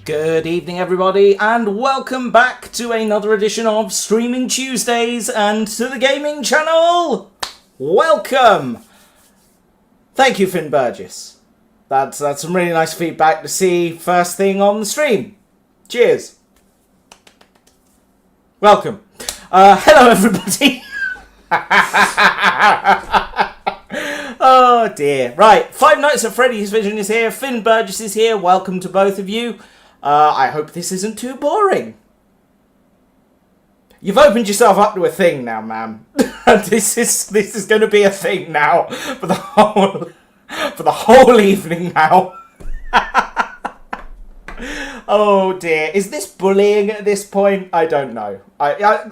Good evening, everybody, and welcome back to another edition of Streaming Tuesdays and to the gaming channel. Welcome. Thank you, Finn Burgess. That's some really nice feedback to see first thing on the stream. Cheers. Welcome. Hello, everybody. Oh dear. Right, Five Nights at Freddy's Vision is here. Finn Burgess is here. Welcome to both of you. I hope this isn't too boring. You've opened yourself up to a thing now, ma'am. This is going to be a thing now for the whole evening now. Oh dear, is this bullying at this point? I don't know. I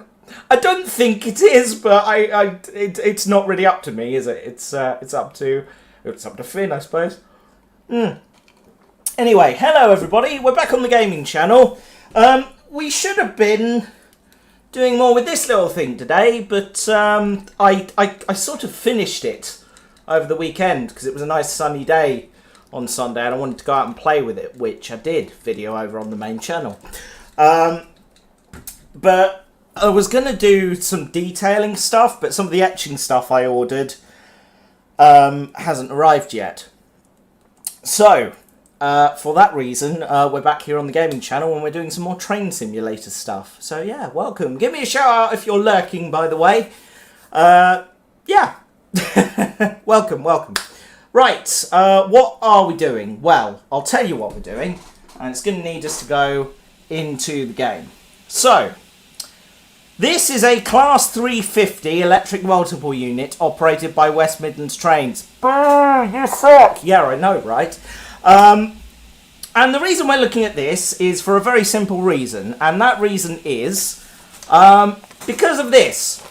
don't think it is, but it's not really up to me, is it? It's up to Finn, I suppose. Anyway, hello everybody. We're back on the gaming channel. We should have been doing more with this little thing today, but I sort of finished it over the weekend because it was a nice sunny day on Sunday and I wanted to go out and play with it, which I did video over on the main channel. But I was going to do some detailing stuff, but some of the etching stuff I ordered hasn't arrived yet. So, for that reason, we're back here on the gaming channel and we're doing some more train simulator stuff. So yeah, welcome. Give me a shout out if you're lurking, by the way. Yeah. welcome. Right, what are we doing? Well, I'll tell you what we're doing, and it's going to need us to go into the game. So, this is a Class 350 electric multiple unit operated by West Midlands Trains. You suck! Yeah, I know, right? And the reason we're looking at this is for a very simple reason, and that reason is because of this.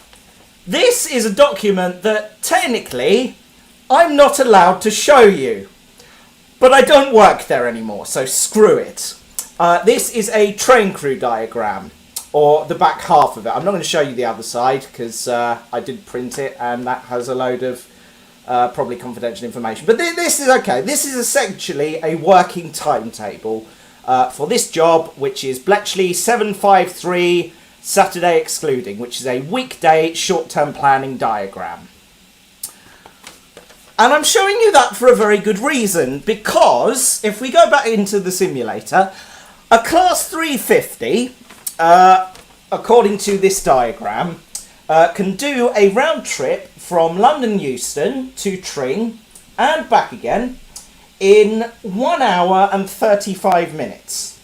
This is a document that technically I'm not allowed to show you, but I don't work there anymore, so screw it. This is a train crew diagram, or the back half of it. I'm not going to show you the other side because I did print it and that has a load of probably confidential information. But this is okay. This is essentially a working timetable for this job, which is Bletchley 753, Saturday excluding, which is a weekday short-term planning diagram. And I'm showing you that for a very good reason, because if we go back into the simulator, a Class 350, according to this diagram, can do a round trip from London Euston to Tring and back again in 1 hour and 35 minutes.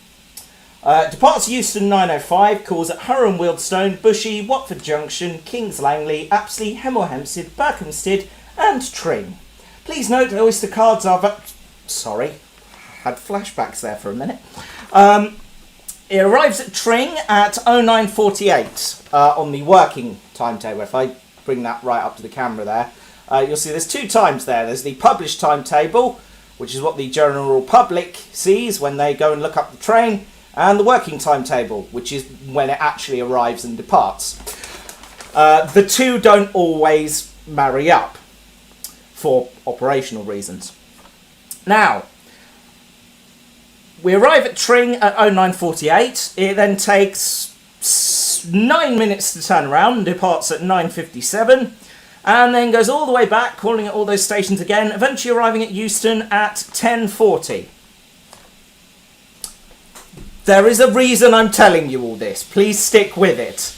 Departs Euston 9:05, calls at Harrow and Wealdstone, Bushy, Watford Junction, Kings Langley, Apsley, Hemel Hempstead, Berkhamsted and Tring. Please note Oyster cards are... Sorry, had flashbacks there for a minute. It arrives at Tring at 09:48 on the working timetable. If I bring that right up to the camera there, you'll see there's two times there. There's the published timetable, which is what the general public sees when they go and look up the train, and the working timetable, which is when it actually arrives and departs. The two don't always marry up for operational reasons. Now, we arrive at Tring at 09:48. It then takes 9 minutes to turn around and departs at 9:57. And then goes all the way back, calling at all those stations again, eventually arriving at Euston at 10:40. There is a reason I'm telling you all this. Please stick with it.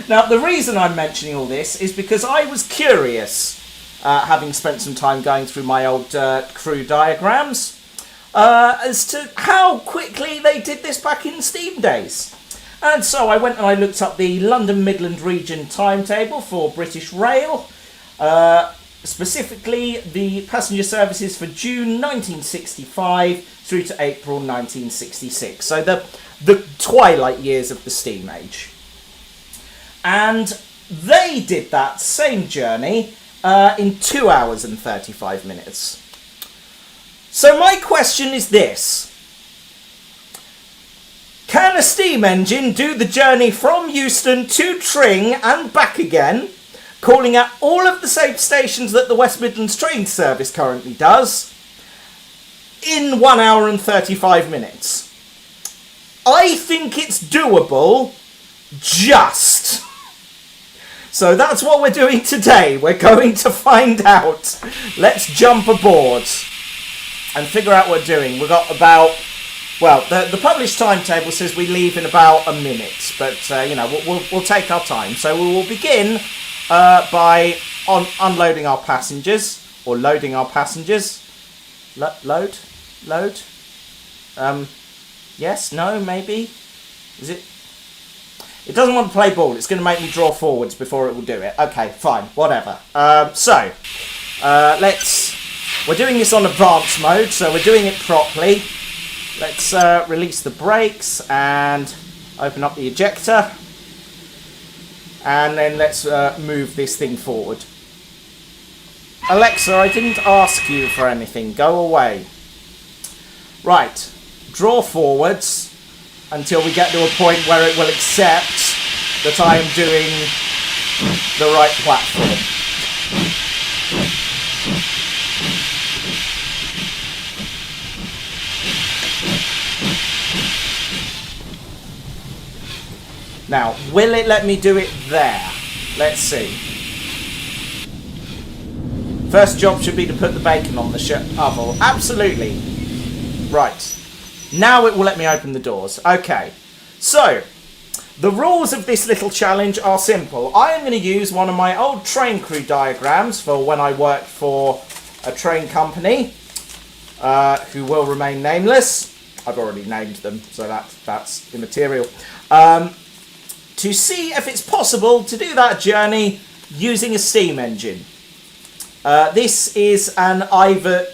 Now, the reason I'm mentioning all this is because I was curious, having spent some time going through my old crew diagrams, as to how quickly they did this back in Steam days. And so I went and I looked up the London Midland region timetable for British Rail, specifically the passenger services for June 1965 through to April 1966. So the twilight years of the steam age. And they did that same journey in 2 hours and 35 minutes. So my question is this. Can a steam engine do the journey from Euston to Tring and back again, calling at all of the same stations that the West Midlands train service currently does, in 1 hour and 35 minutes. I think it's doable, just. So that's what we're doing today. We're going to find out. Let's jump aboard and figure out what we're doing. We've got about, well, the published timetable says we leave in about a minute, but you know, we'll take our time. So we will begin by unloading our passengers, or loading our passengers. Load. Yes, no, maybe. Is it? It doesn't want to play ball. It's going to make me draw forwards before it will do it. Okay, fine, whatever. We're doing this on advanced mode, so we're doing it properly. Let's release the brakes and open up the ejector. And then let's move this thing forward. Alexa, I didn't ask you for anything. Go away. Right. Draw forwards until we get to a point where it will accept that I am doing the right platform. Now, will it let me do it there? Let's see. First job should be to put the bacon on the shovel. Absolutely. Right. Now it will let me open the doors. Okay. So, the rules of this little challenge are simple. I am going to use one of my old train crew diagrams for when I worked for a train company, who will remain nameless. I've already named them, so that's immaterial. To see if it's possible to do that journey using a steam engine. This is an Iver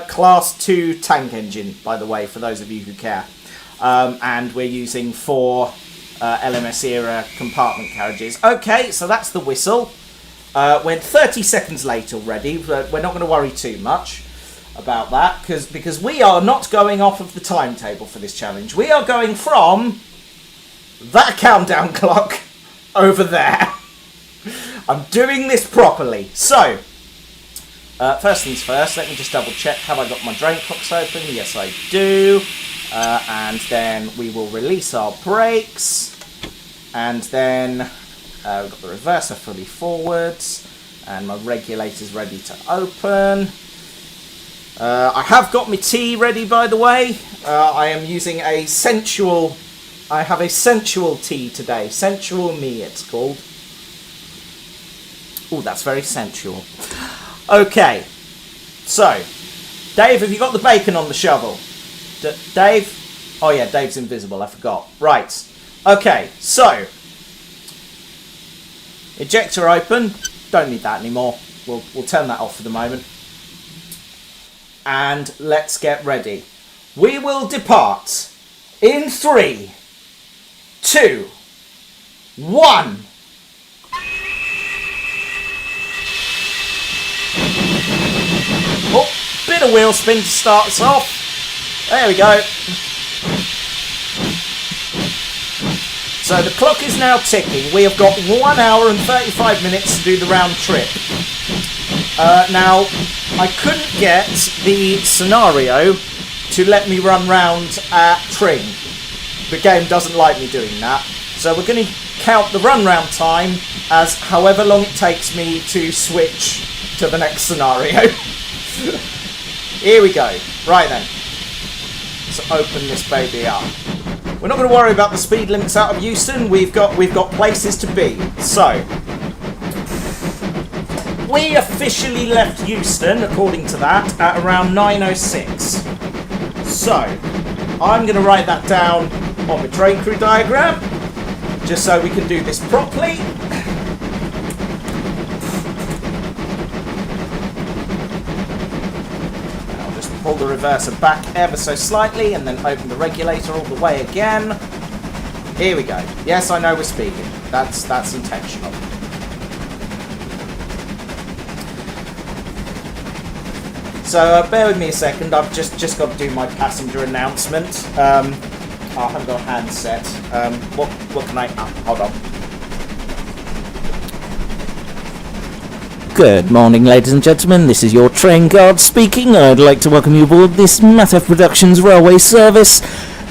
Class 2 tank engine, by the way, for those of you who care. And we're using 4 LMS era compartment carriages. Okay, so that's the whistle. We're 30 seconds late already, but we're not going to worry too much about that, because we are not going off of the timetable for this challenge. We are going from that countdown clock over there. I'm doing this properly. So, first things first, let me just double check. Have I got my drain cocks open? Yes, I do. And then we will release our brakes. And then we've got the reverser fully forwards. And my regulator's ready to open. I have got my tea ready, by the way. I am using a sensual... I have a sensual tea today. Sensual me, it's called. Oh, that's very sensual. Okay. So, Dave, have you got the bacon on the shovel? Dave? Oh yeah, Dave's invisible, I forgot. Right. Okay, so. Ejector open. Don't need that anymore. We'll turn that off for the moment. And let's get ready. We will depart in 3, 2, 1. Oh, bit of wheel spin to start us off. There we go. So the clock is now ticking. We have got 1 hour and 35 minutes to do the round trip. Now, I couldn't get the scenario to let me run round at Tring. The game doesn't like me doing that. So we're going to count the run round time as however long it takes me to switch to the next scenario. Here we go. Right then. Let's open this baby up. We're not going to worry about the speed limits out of Euston. We've got places to be. So, we officially left Euston, according to that, at around 9:06. So, I'm going to write that down on the train crew diagram, just so we can do this properly. And I'll just pull the reverser back ever so slightly and then open the regulator all the way again. Here we go. Yes, I know we're speeding. That's intentional. So bear with me a second. I've just got to do my passenger announcement. I haven't got a handset. What can I... hold on. Good morning, ladies and gentlemen. This is your train guard speaking. I'd like to welcome you aboard this Mattaf Productions railway service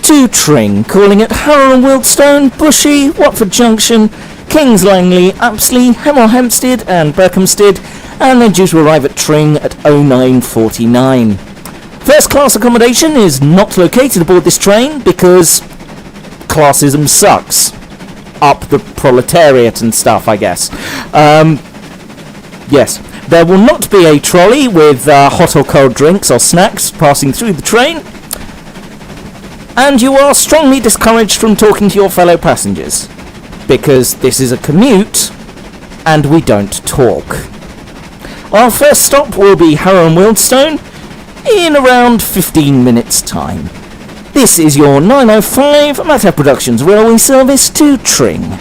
to Tring, calling at Harrow and Wealdstone, Bushy, Watford Junction, Kings Langley, Apsley, Hemel Hempstead and Berkhamsted, and they're due to arrive at Tring at 09:49. First class accommodation is not located aboard this train because classism sucks. Up the proletariat and stuff, I guess. Yes, there will not be a trolley with hot or cold drinks or snacks passing through the train, and you are strongly discouraged from talking to your fellow passengers, because this is a commute, and we don't talk. Our first stop will be Harrow and Wealdstone in around 15 minutes' time. This is your 9:05 Mattaf Productions railway service to Tring.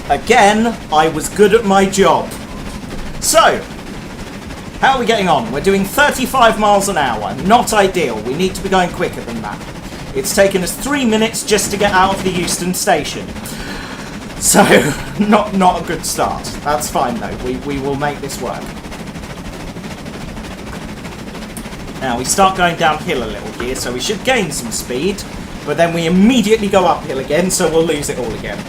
Again, I was good at my job. So, how are we getting on? We're doing 35 miles an hour. Not ideal. We need to be going quicker than that. It's taken us 3 minutes just to get out of the Euston station. So, not a good start. That's fine though. We will make this work. Now, we start going downhill a little here, so we should gain some speed, but then we immediately go uphill again, so we'll lose it all again.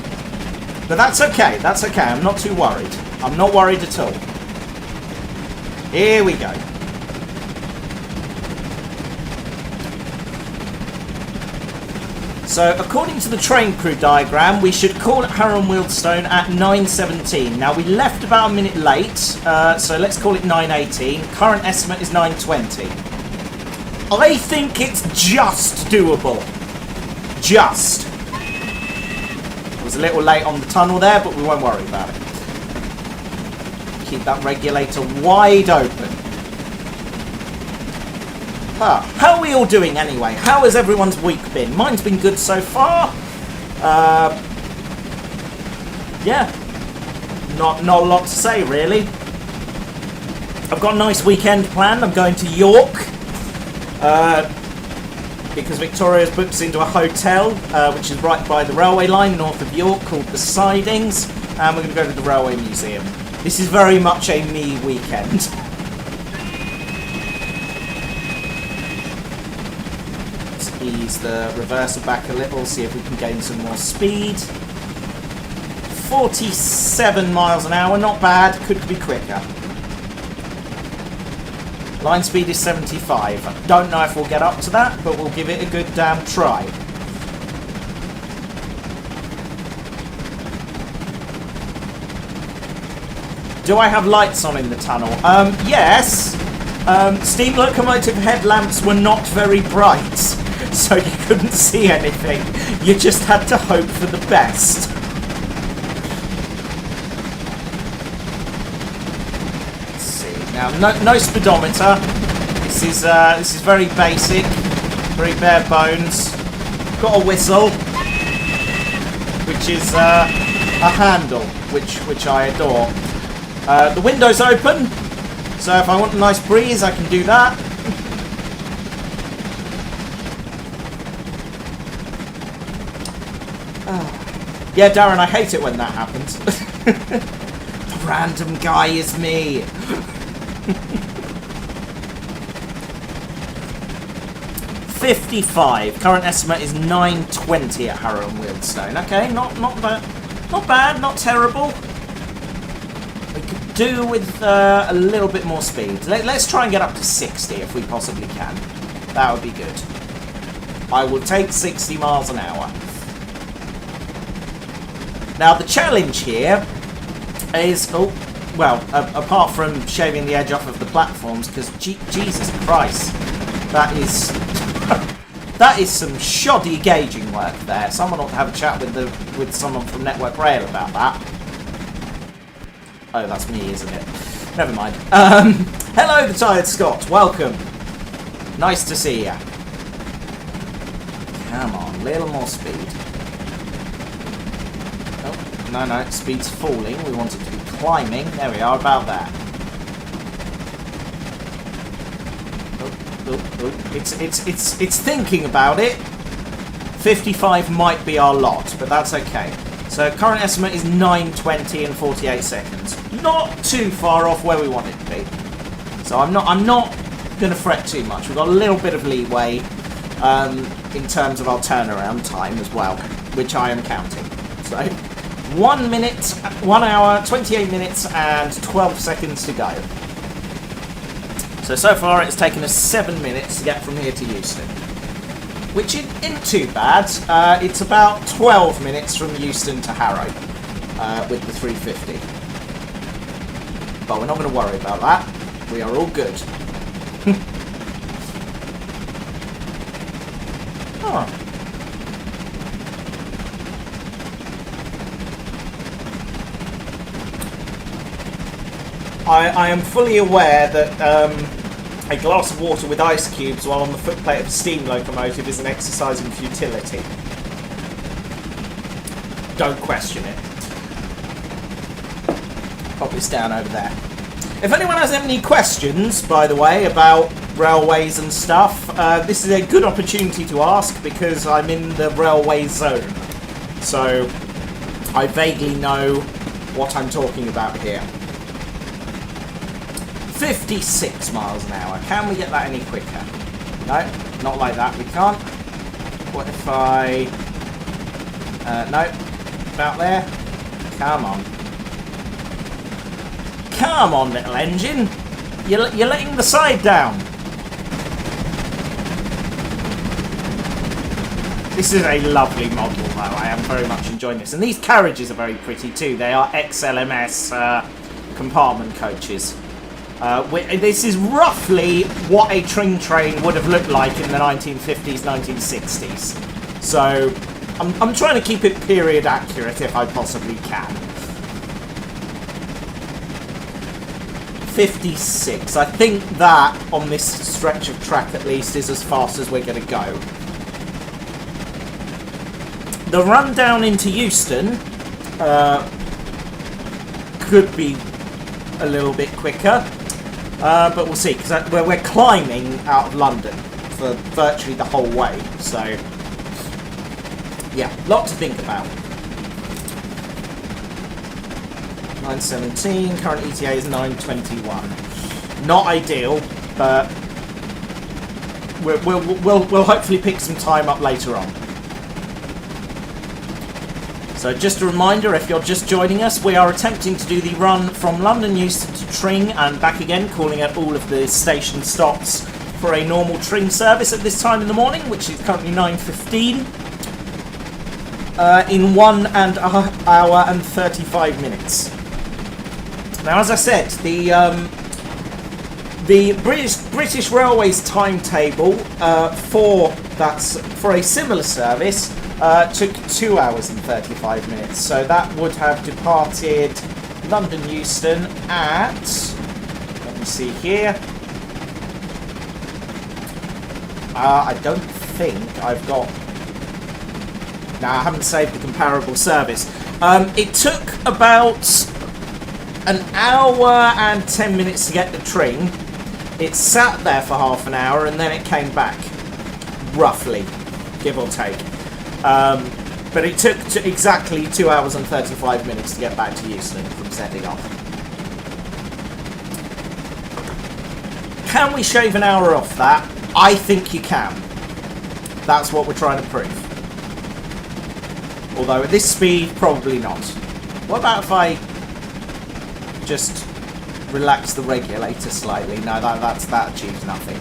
But that's okay, I'm not too worried. I'm not worried at all. Here we go. So, according to the train crew diagram, we should call at Harrow and Wealdstone at 9:17. Now, we left about a minute late, so let's call it 9:18. Current estimate is 9:20. I think it's just doable. Just. Was a little late on the tunnel there, but we won't worry about it. Keep that regulator wide open. How are we all doing anyway? How has everyone's week been? Mine's been good so far. Yeah, not a lot to say really. I've got a nice weekend planned. I'm going to York. Because Victoria's booked us into a hotel, which is right by the railway line north of York, called the Sidings, and we're going to go to the Railway Museum. This is very much a me weekend. Let's ease the reverser back a little, see if we can gain some more speed. 47 miles an hour, not bad, could be quicker. Line speed is 75. I don't know if we'll get up to that, but we'll give it a good damn try. Do I have lights on in the tunnel? Yes. Steam locomotive headlamps were not very bright, so you couldn't see anything. You just had to hope for the best. Now, no speedometer. This is very basic, very bare bones. Got a whistle, which is a handle, which I adore. The window's open, so if I want a nice breeze, I can do that. Yeah, Darren, I hate it when that happens. The random guy is me. 55. Current estimate is 9:20 at Harrow and Wealdstone. Okay, not bad, not terrible. We could do with a little bit more speed. Let's try and get up to 60 if we possibly can. That would be good. I will take 60 miles an hour. Now the challenge here is well, apart from shaving the edge off of the platforms, because Jesus Christ, that is that is some shoddy gauging work there. Someone ought to have a chat with someone from Network Rail about that. Oh, that's me, isn't it? Never mind. Hello, the Tired Scot. Welcome. Nice to see ya. Come on, a little more speed. Oh, no, speed's falling. We want it to be climbing. There we are, about that. It's thinking about it. 55 might be our lot, but that's okay. So So current estimate is 9:20 and 48 seconds. Not too far off where we want it to be. So I'm not going to fret too much. We've got a little bit of leeway in terms of our turnaround time as well, which I am counting. So 1 minute, 1 hour, 28 minutes and 12 seconds to go. So far it's taken us 7 minutes to get from here to Euston. Which isn't too bad. It's about 12 minutes from Euston to Harrow with the 350. But we're not going to worry about that. We are all good. Oh. I am fully aware that a glass of water with ice cubes while on the footplate of a steam locomotive is an exercise in futility. Don't question it. Pop this down over there. If anyone has any questions, by the way, about railways and stuff, this is a good opportunity to ask because I'm in the railway zone. So I vaguely know what I'm talking about here. 56 miles an hour. Can we get that any quicker? No, not like that. We can't. What if I... no. About there. Come on. Come on, little engine. You're letting the side down. This is a lovely model, though. I am very much enjoying this. And these carriages are very pretty, too. They are XLMS compartment coaches. This is roughly what a train would have looked like in the 1950s, 1960s. So, I'm trying to keep it period accurate if I possibly can. 56. I think that, on this stretch of track at least, is as fast as we're going to go. The run down into Euston could be a little bit quicker. But we'll see, because we're climbing out of London for virtually the whole way, so yeah, lot to think about. 9:17, current ETA is 9:21. Not ideal, but we'll hopefully pick some time up later on. So just a reminder, if you're just joining us, we are attempting to do the run from London Euston to Tring and back again, calling at all of the station stops for a normal Tring service at this time in the morning, which is currently 9:15, in 1 hour and 35 minutes. Now, as I said, the British Railways timetable for a similar service took 2 hours and 35 minutes. So that would have departed London Euston at, let me see here. I don't think I've got... No, I haven't saved the comparable service. It took about an hour and 10 minutes to get to Tring. It sat there for half an hour and then it came back. Roughly, give or take. But it took exactly 2 hours and 35 minutes to get back to Euston from setting off. Can we shave an hour off that? I think you can. That's what we're trying to prove. Although at this speed, probably not. What about if I just relax the regulator slightly? No, that achieves nothing.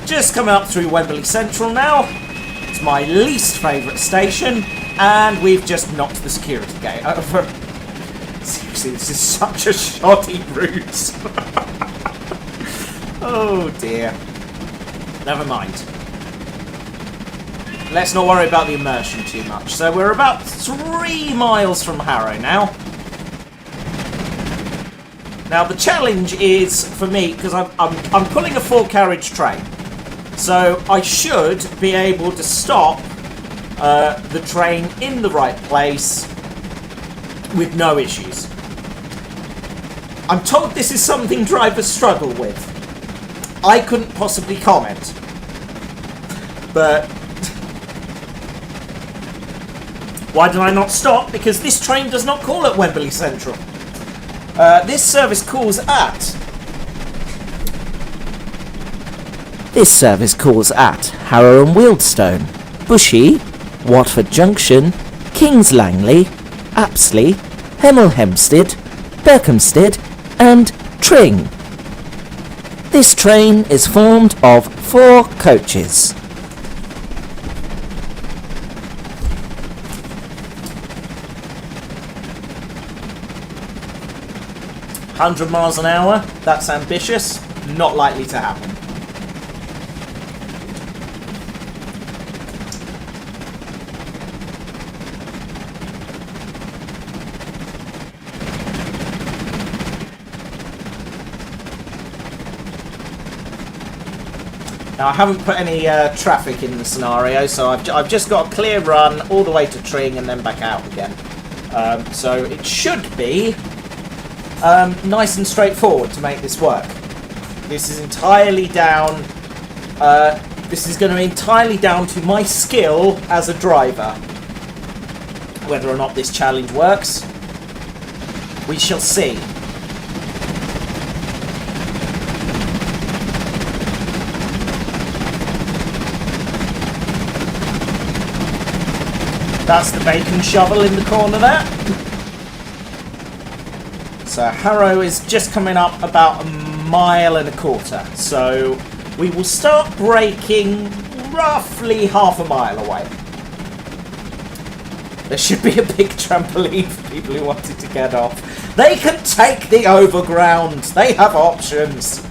Just coming up through Wembley Central now. It's my least favourite station, and we've just knocked the security gate over. Seriously, this is such a shoddy route. Oh dear. Never mind. Let's not worry about the immersion too much. So we're about 3 miles from Harrow now. Now the challenge is for me, because I'm pulling a 4-carriage train. So I should be able to stop the train in the right place with no issues. I'm told this is something drivers struggle with. I couldn't possibly comment. But Why did I not stop? Because this train does not call at Wembley Central. This service calls at... This service calls at Harrow and Wealdstone, Bushy, Watford Junction, Kings Langley, Apsley, Hemel Hempstead, Berkhamsted and Tring. This train is formed of 4 coaches. "100 miles an hour? That's ambitious. Not likely to happen." Now, I haven't put any traffic in the scenario, so I've just got a clear run all the way to Tring and then back out again. So it should be nice and straightforward to make this work. This is entirely down... this is going to be entirely down to my skill as a driver. Whether or not this challenge works, we shall see. That's the bacon shovel in the corner there. So Harrow is just coming up about 1.25 miles. So we will start braking roughly half a mile away. There should be a big trampoline for people who wanted to get off. They can take the overground. They have options.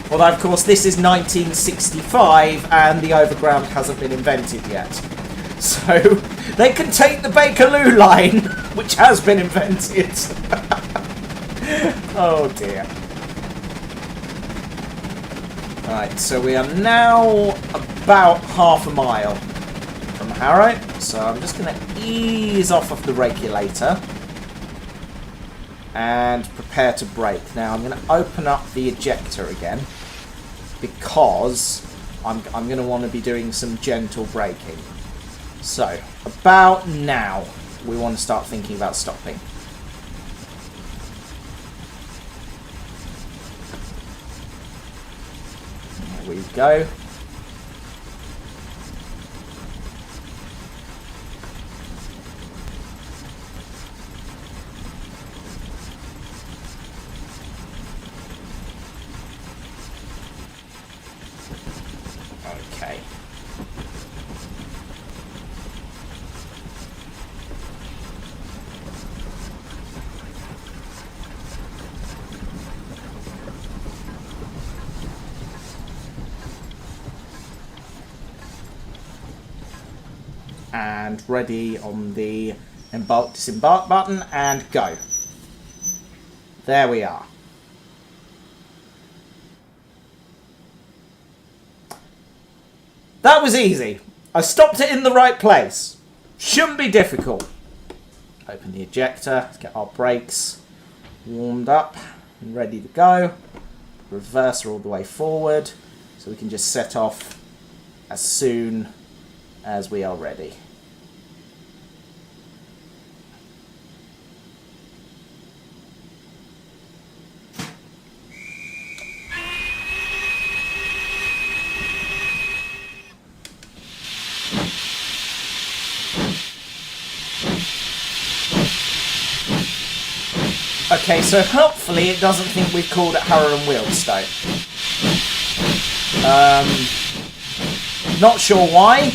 Although, of course, this is 1965 and the overground hasn't been invented yet. So they can take the Bakerloo line, which has been invented. Oh dear. Right, so we are now about half a mile from Harrow. So I'm just going to ease off of the regulator and prepare to brake. Now I'm going to open up the ejector again because I'm going to want to be doing some gentle braking. So, about now, we want to start thinking about stopping. There we go. Okay. And ready on the embark, disembark button, and go. There we are. That was easy. I stopped it in the right place. Shouldn't be difficult. Open the ejector, let's get our brakes warmed up and ready to go. Reverser all the way forward, so we can just set off as soon as we are ready. Okay, so hopefully it doesn't think we've called it Harrow and Wealdstone. Not sure why.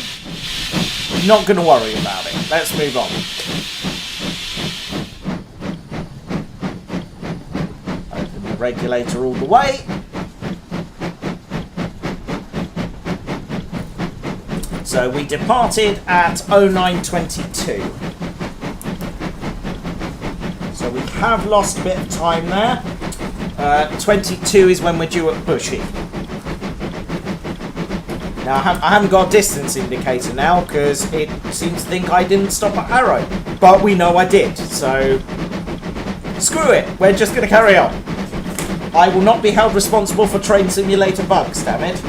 Not going to worry about it. Let's move on. Open the regulator all the way. So we departed at 09:22. So we have lost a bit of time there. 22 is when we're due at Bushy. Now I haven't got a distance indicator now because it seems to think I didn't stop at Harrow. But we know I did, so screw it, we're just going to carry on. I will not be held responsible for Train Simulator bugs, damn it.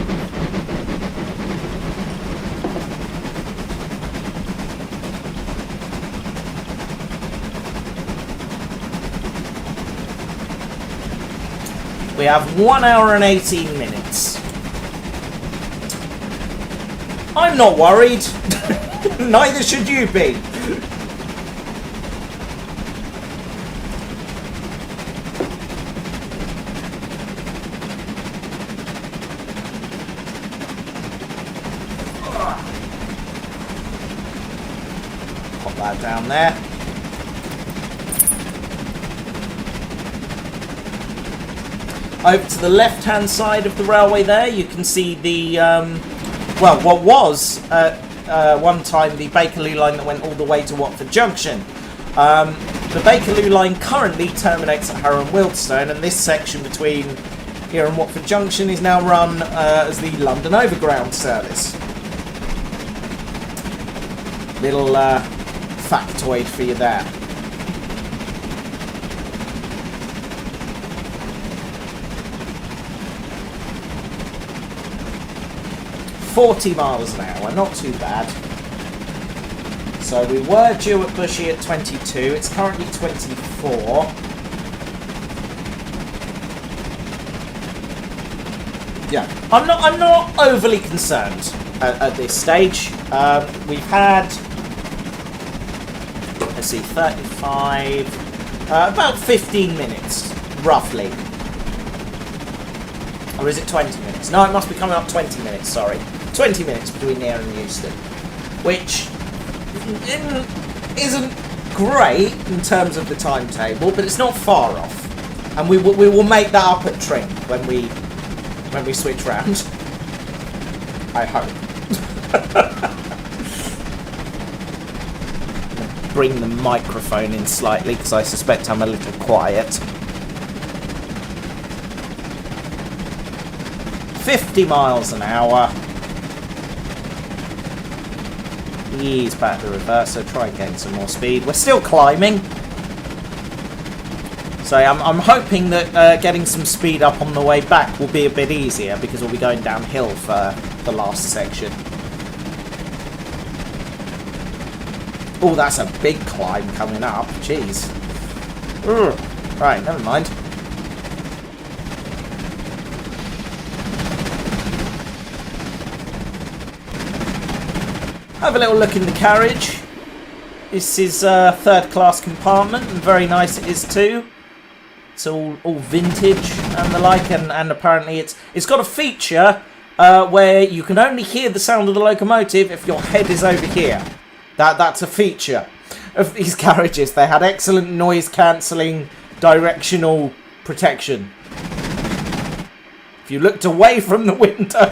We have 1 hour and 18 minutes. I'm not worried. Neither should you be. Pop that down there. Over to the left-hand side of the railway there, you can see the, well, what was one time the Bakerloo line that went all the way to Watford Junction. The Bakerloo line currently terminates at Harrow and Wealdstone, and this section between here and Watford Junction is now run as the London Overground service. Little factoid for you there. 40 miles an hour, not too bad. So we were due at Bushy at 22, it's currently 24. Yeah, I'm not overly concerned at this stage. We've had, let's see, 35, about 15 minutes, roughly. Or is it 20 minutes? No, it must be coming up 20 minutes, sorry. 20 minutes between here and Euston, which isn't great in terms of the timetable, but it's not far off, and we will make that up at Tring when we switch round. I hope. Bring the microphone in slightly because I suspect I'm a little quiet. 50 miles an hour. Ease back the reverse, so try and gain some more speed. We're still climbing. So I'm hoping that getting some speed up on the way back will be a bit easier because we'll be going downhill for the last section. Oh, that's a big climb coming up. Jeez. Ugh. Right, never mind. Have a little look in the carriage. This is a third-class compartment, and very nice it is too. It's all vintage and the like, and apparently it's got a feature where you can only hear the sound of the locomotive if your head is over here. That's a feature of these carriages. They had excellent noise-cancelling directional protection. If you looked away from the window,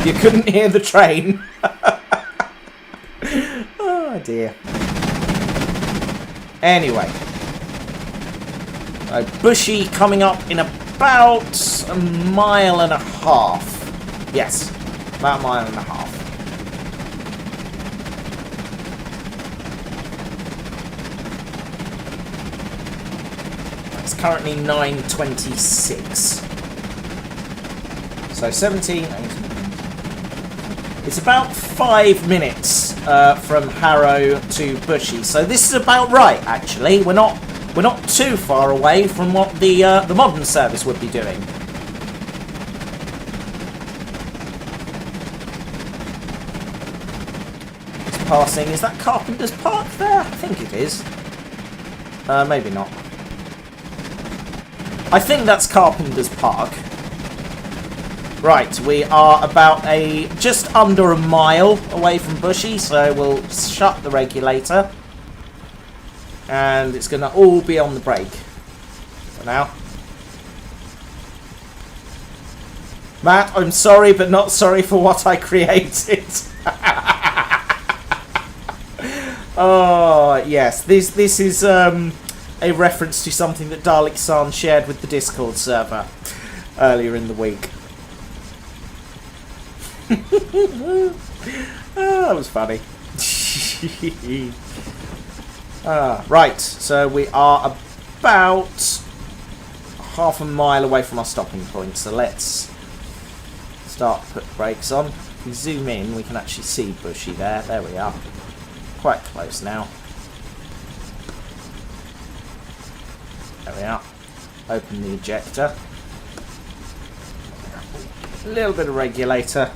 you couldn't hear the train. Oh dear. Anyway. Bushy coming up in about a mile and a half. Yes, about a mile and a half. It's currently 9:26. So 17, 18. It's about 5 minutes from Harrow to Bushy, so this is about right. Actually, we're not too far away from what the modern service would be doing. It's passing. Is that Carpenter's Park there? I think it is. Maybe not. I think that's Carpenter's Park. Right, we are about just under a mile away from Bushy, so we'll shut the regulator. And it's going to all be on the brake for now. Matt, I'm sorry, but not sorry for what I created. Oh, yes, this is a reference to something that Dalek-san shared with the Discord server earlier in the week. Oh, that was funny. Right, so we are about half a mile away from our stopping point, so let's start to put the brakes on. If we zoom in, we can actually see Bushy there. There we are. Quite close now. There we are. Open the ejector. A little bit of regulator.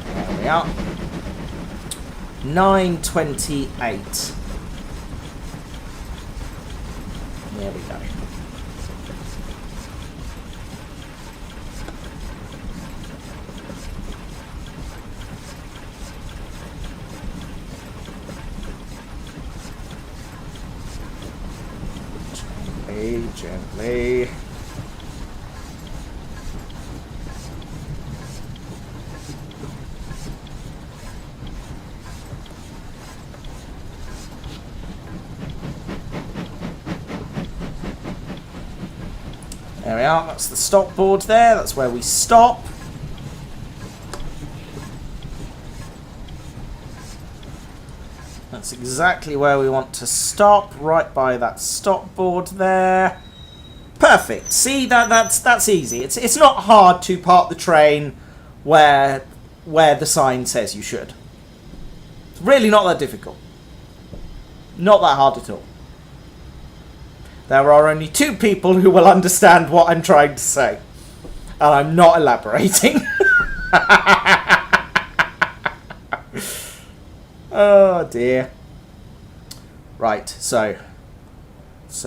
There we are. 9:28. There we go. Gently. There we are, that's the stop board there, that's where we stop. That's exactly where we want to stop, right by that stop board there. Perfect. See, that's easy. It's not hard to park the train where the sign says you should. It's really not that difficult. Not that hard at all. There are only 2 people who will understand what I'm trying to say. And I'm not elaborating. Oh dear. Right, so let's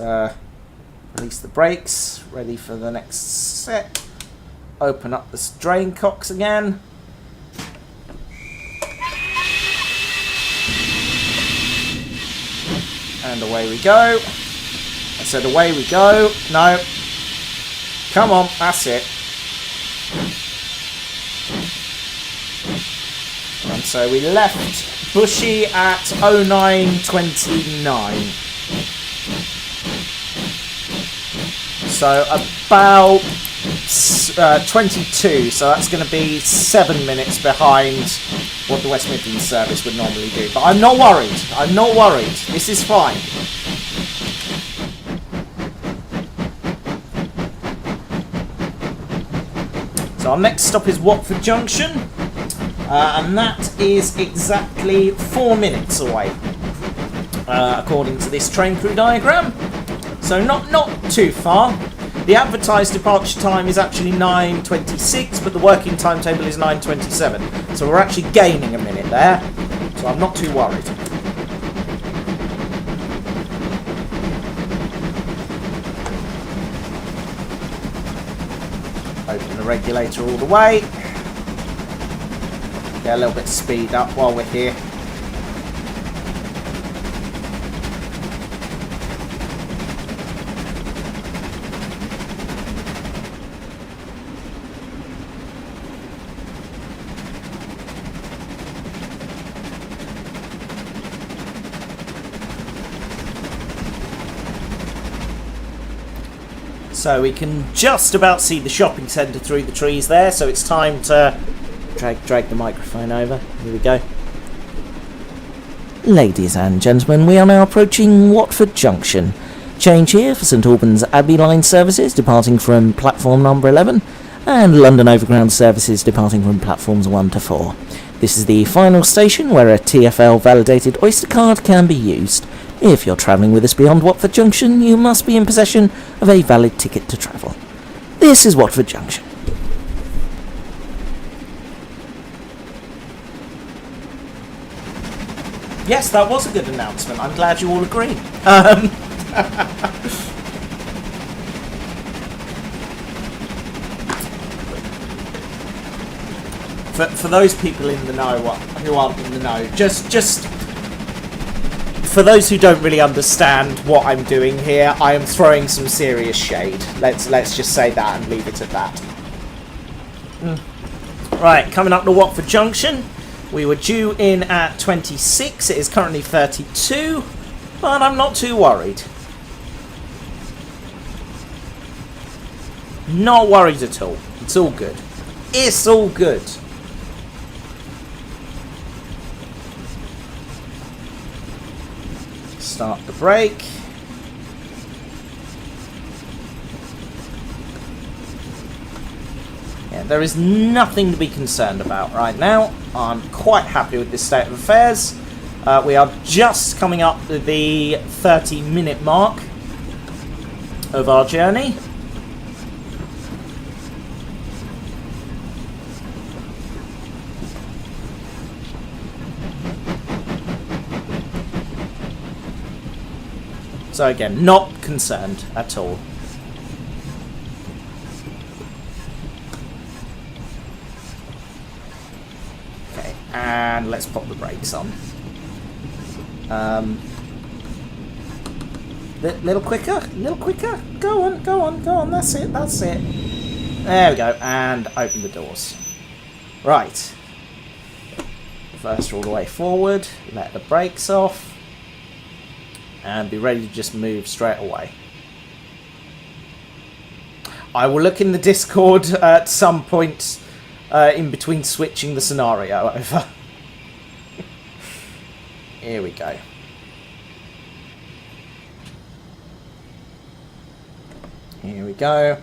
release the brakes, ready for the next set. Open up the drain cocks again. And away we go. I said away we go. No. Come on, that's it. And so we left Bushy at 09:29. So about 22, so that's going to be 7 minutes behind what the West Midlands service would normally do. But I'm not worried. I'm not worried. This is fine. So our next stop is Watford Junction. And that is exactly 4 minutes away, according to this train crew diagram. So not too far. The advertised departure time is actually 9:26, but the working timetable is 9:27. So we're actually gaining a minute there. So I'm not too worried. Open the regulator all the way. Get a little bit of speed up while we're here. So we can just about see the shopping centre through the trees there, so it's time to drag the microphone over. Here we go. Ladies and gentlemen, we are now approaching Watford Junction. Change here for St Albans Abbey Line services departing from platform number 11 and London Overground services departing from platforms 1 to 4. This is the final station where a TfL validated Oyster card can be used. If you're travelling with us beyond Watford Junction, you must be in possession of a valid ticket to travel. This is Watford Junction. Yes, that was a good announcement. I'm glad you all agree. For those people in the know who aren't in the know, just for those who don't really understand what I'm doing here, I am throwing some serious shade. Let's just say that and leave it at that. Right, coming up to Watford Junction. We were due in at 26. It is currently 32, but I'm not too worried. Not worried at all. It's all good. It's all good. Start the brake. There is nothing to be concerned about right now. I'm quite happy with this state of affairs. We are just coming up to the 30-minute mark of our journey. So again, not concerned at all. Okay, and let's pop the brakes on. Little quicker, little quicker. Go on, go on, go on. That's it, that's it. There we go, and open the doors. Right. First all the way forward, let the brakes off. And be ready to just move straight away. I will look in the Discord at some point in between switching the scenario over. Here we go. Here we go.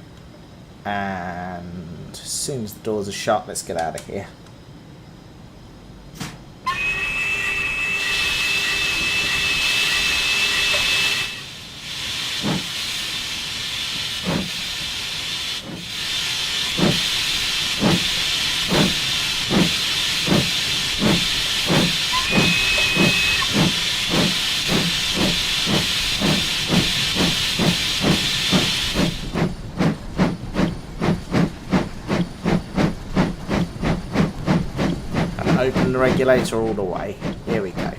And as soon as the doors are shut, let's get out of here. Open the regulator all the way. Here we go.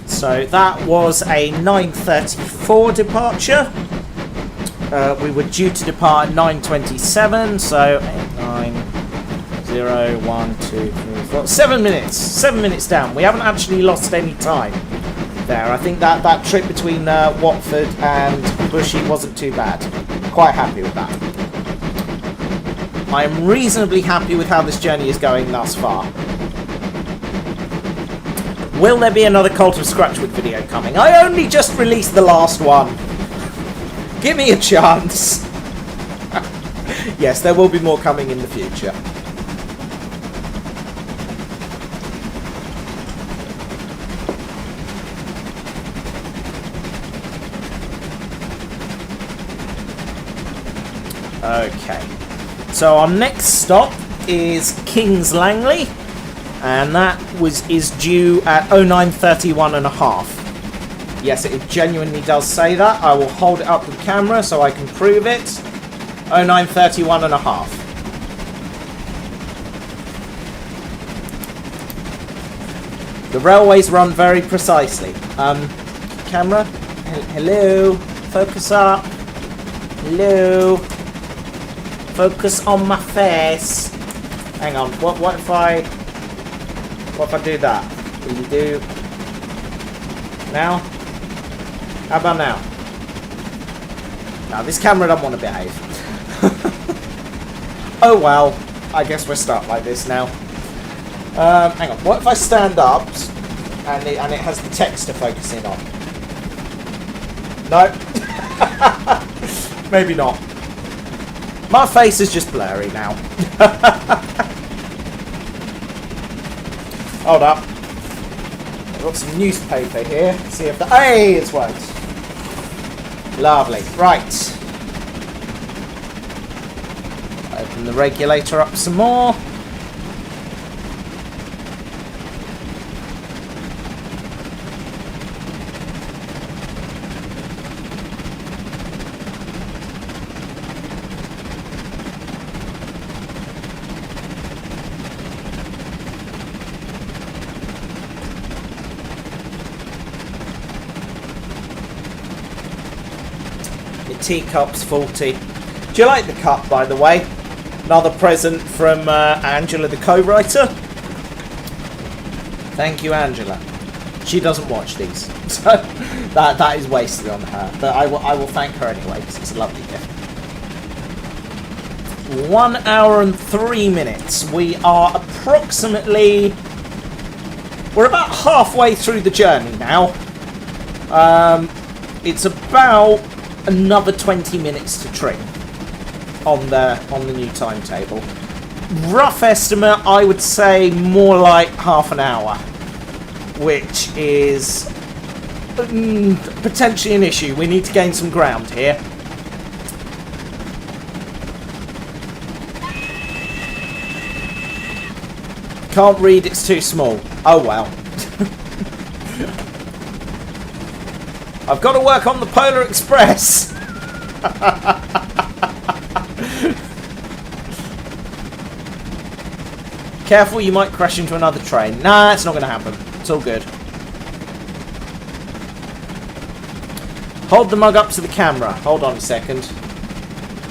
So that was a 9:34 departure. We were due to depart at 9:27, so 8, 9, 0, 1, 2, 3, 4, 7 minutes. 7 minutes down. We haven't actually lost any time there. I think that trip between Watford and Bushy wasn't too bad. Quite happy with that. I am reasonably happy with how this journey is going thus far. Will there be another Cult of Scratchwood video coming? I only just released the last one. Give me a chance. Yes, there will be more coming in the future. Okay. So our next stop is Kings Langley, and that is due at 09:31 and a half. Yes, it genuinely does say that. I will hold it up to the camera so I can prove it. 09:31 and a half. The railways run very precisely. Camera, hello, focus up. Hello. Focus on my face. Hang on. What if I do that? Will you do now? How about now? No, this camera doesn't want to behave. Oh well. I guess we're stuck like this now. Hang on. What if I stand up and it has the text to focus in on? No. Maybe not. My face is just blurry now. Hold up. I've got some newspaper here. See if the... Hey, it's worked. Lovely. Right. Open the regulator up some more. Teacup's faulty. Do you like the cup, by the way? Another present from Angela, the co-writer. Thank you, Angela. She doesn't watch these, so that is wasted on her. But I will thank her anyway because it's a lovely gift. 1 hour and 3 minutes. We are approximately... We're about halfway through the journey now. It's about another 20 minutes to Tring. on the new timetable. Rough estimate, I would say more like half an hour, which is potentially an issue. We need to gain some ground here. Can't read, it's too small. Oh well. I've got to work on the Polar Express. Careful, you might crash into another train. Nah, it's not going to happen. It's all good. Hold the mug up to the camera. Hold on a second.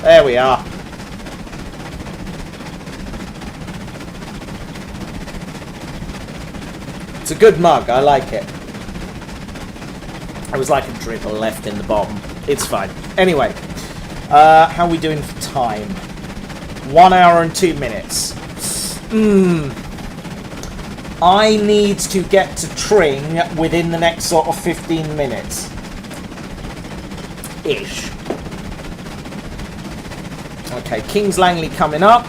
There we are. It's a good mug. I like it. There was like a dribble left in the bottom. It's fine. Anyway, how are we doing for time? 1 hour and 2 minutes. I need to get to Tring within the next sort of 15 minutes. Ish. Okay, Kings Langley coming up.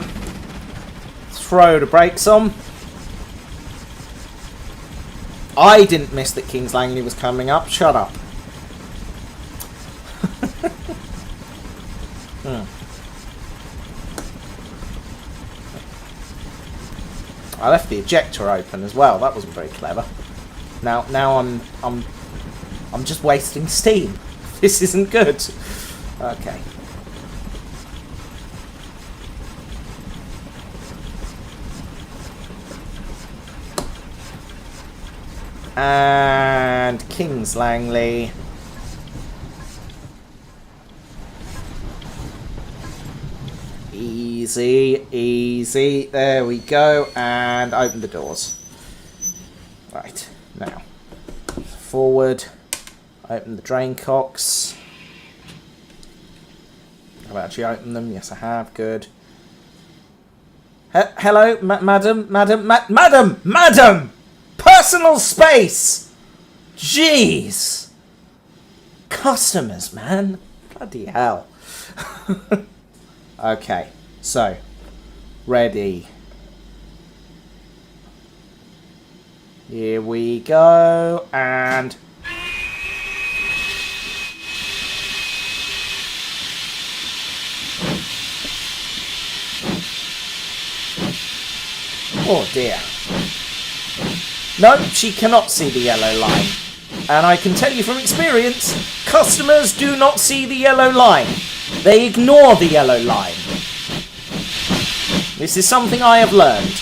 Throw the brakes on. I didn't miss that Kings Langley was coming up. Shut up. I left the ejector open as well. That wasn't very clever. Now I'm just wasting steam. This isn't good. Okay. And Kings Langley. Easy, easy. There we go. And open the doors. Right, now. Forward. Open the drain cocks. I've actually opened them. Yes, I have. Good. Hello, madam! Personal space! Jeez! Customers, man. Bloody hell. Okay, so. Ready. Here we go, and... Oh dear. No, she cannot see the yellow line. And I can tell you from experience, customers do not see the yellow line. They ignore the yellow line. This is something I have learned.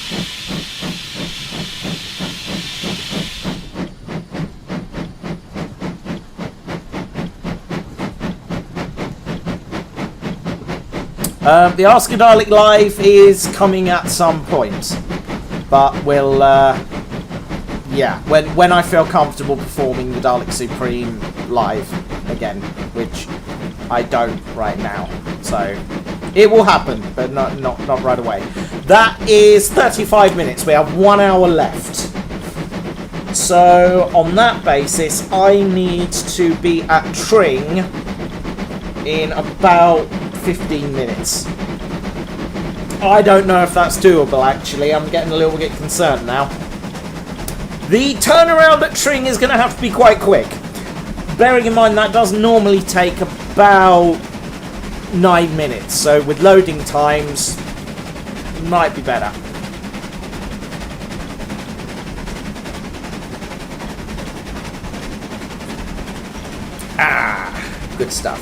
The Ask a Dalek Live is coming at some point. But we'll, yeah, when I feel comfortable performing the Dalek Supreme live again, which I don't right now. So, it will happen, but not right away. That is 35 minutes. We have 1 hour left. So, on that basis, I need to be at Tring in about 15 minutes. I don't know if that's doable, actually. I'm getting a little bit concerned now. The turnaround at Tring is going to have to be quite quick. Bearing in mind that does normally take about 9 minutes. So with loading times, might be better. Ah, good stuff.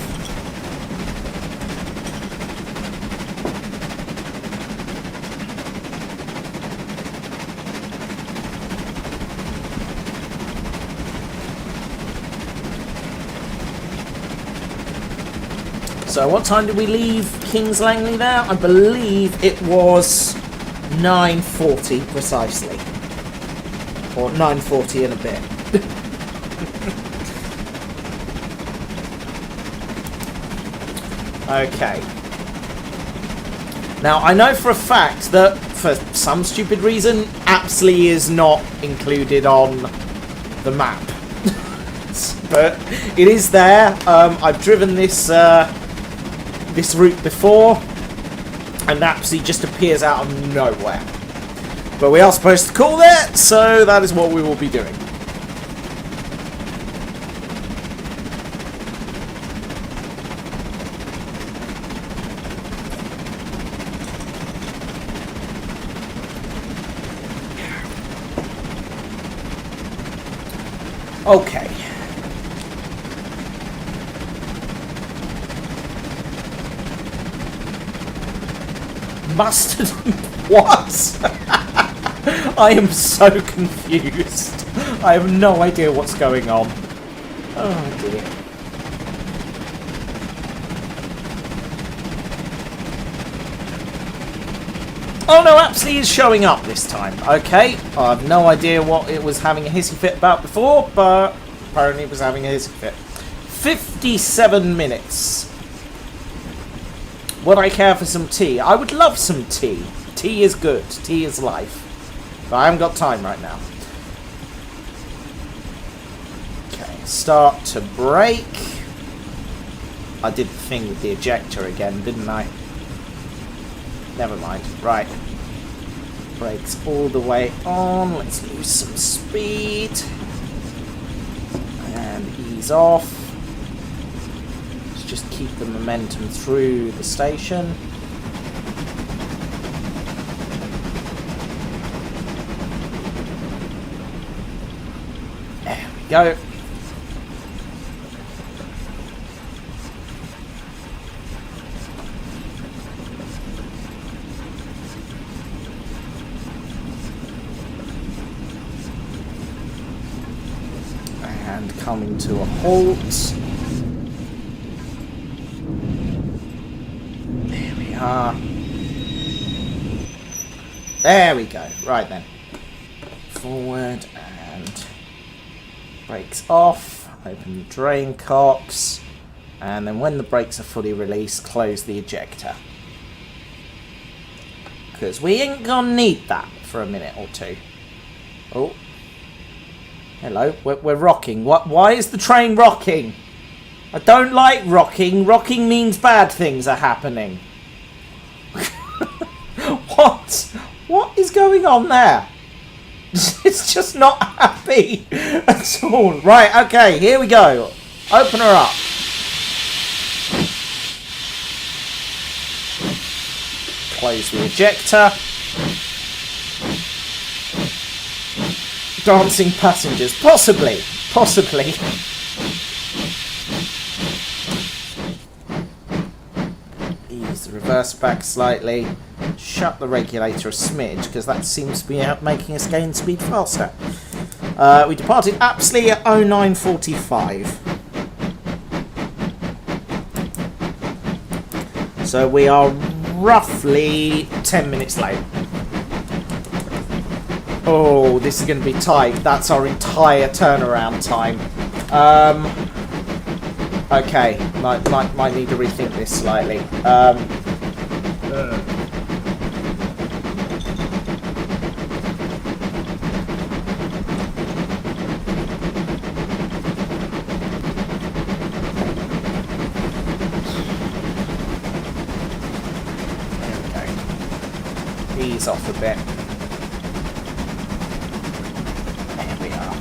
So what time did we leave Kings Langley there? I believe it was 9:40 precisely. Or 9:40 and a bit. Okay. Now, I know for a fact that, for some stupid reason, Apsley is not included on the map. But it is there. I've driven this... this route before, and Apsley just appears out of nowhere. But we are supposed to call there, so that is what we will be doing. Okay. Mustard. What? I am so confused. I have no idea what's going on. Oh dear. Oh no, Apsley is showing up this time. Okay, I have no idea what it was having a hissy fit about before, but apparently it was having a hissy fit. 57 minutes. Would I care for some tea? I would love some tea. Tea is good. Tea is life. But I haven't got time right now. Okay, start to brake. I did the thing with the ejector again, didn't I? Never mind. Right. Brakes all the way on. Let's lose some speed. And ease off. Let's just keep the momentum through the station. There we go. Coming to a halt. There we are. There we go. Right then. Forward and brakes off. Open the drain cocks. And then when the brakes are fully released, close the ejector. Because we ain't gonna need that for a minute or two. Oh. Hello, we're rocking. Why is the train rocking? I don't like rocking. Rocking means bad things are happening. What? What is going on there? It's just not happy at all. Right, okay, here we go. Open her up. Close the ejector. Dancing passengers. Possibly. Possibly. Ease the reverse back slightly. Shut the regulator a smidge, because that seems to be making us gain speed faster. We departed Apsley at 09:45. So we are roughly 10 minutes late. Oh, this is going to be tight. That's our entire turnaround time. Okay, might need to rethink this slightly. Ease off a bit. There we are.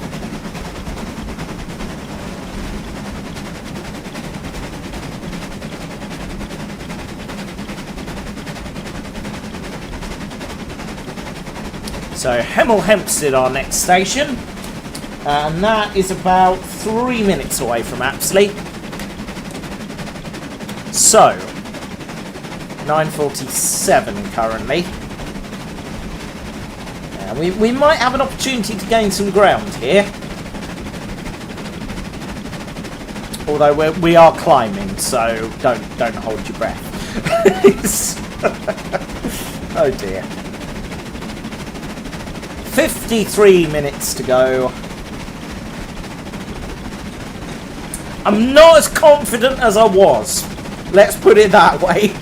So Hemel Hempstead, our next station, and that is about 3 minutes away from Apsley. So 9:47 currently. We might have an opportunity to gain some ground here. Although we are climbing, so don't hold your breath. Oh dear. 53 minutes to go. I'm not as confident as I was. Let's put it that way.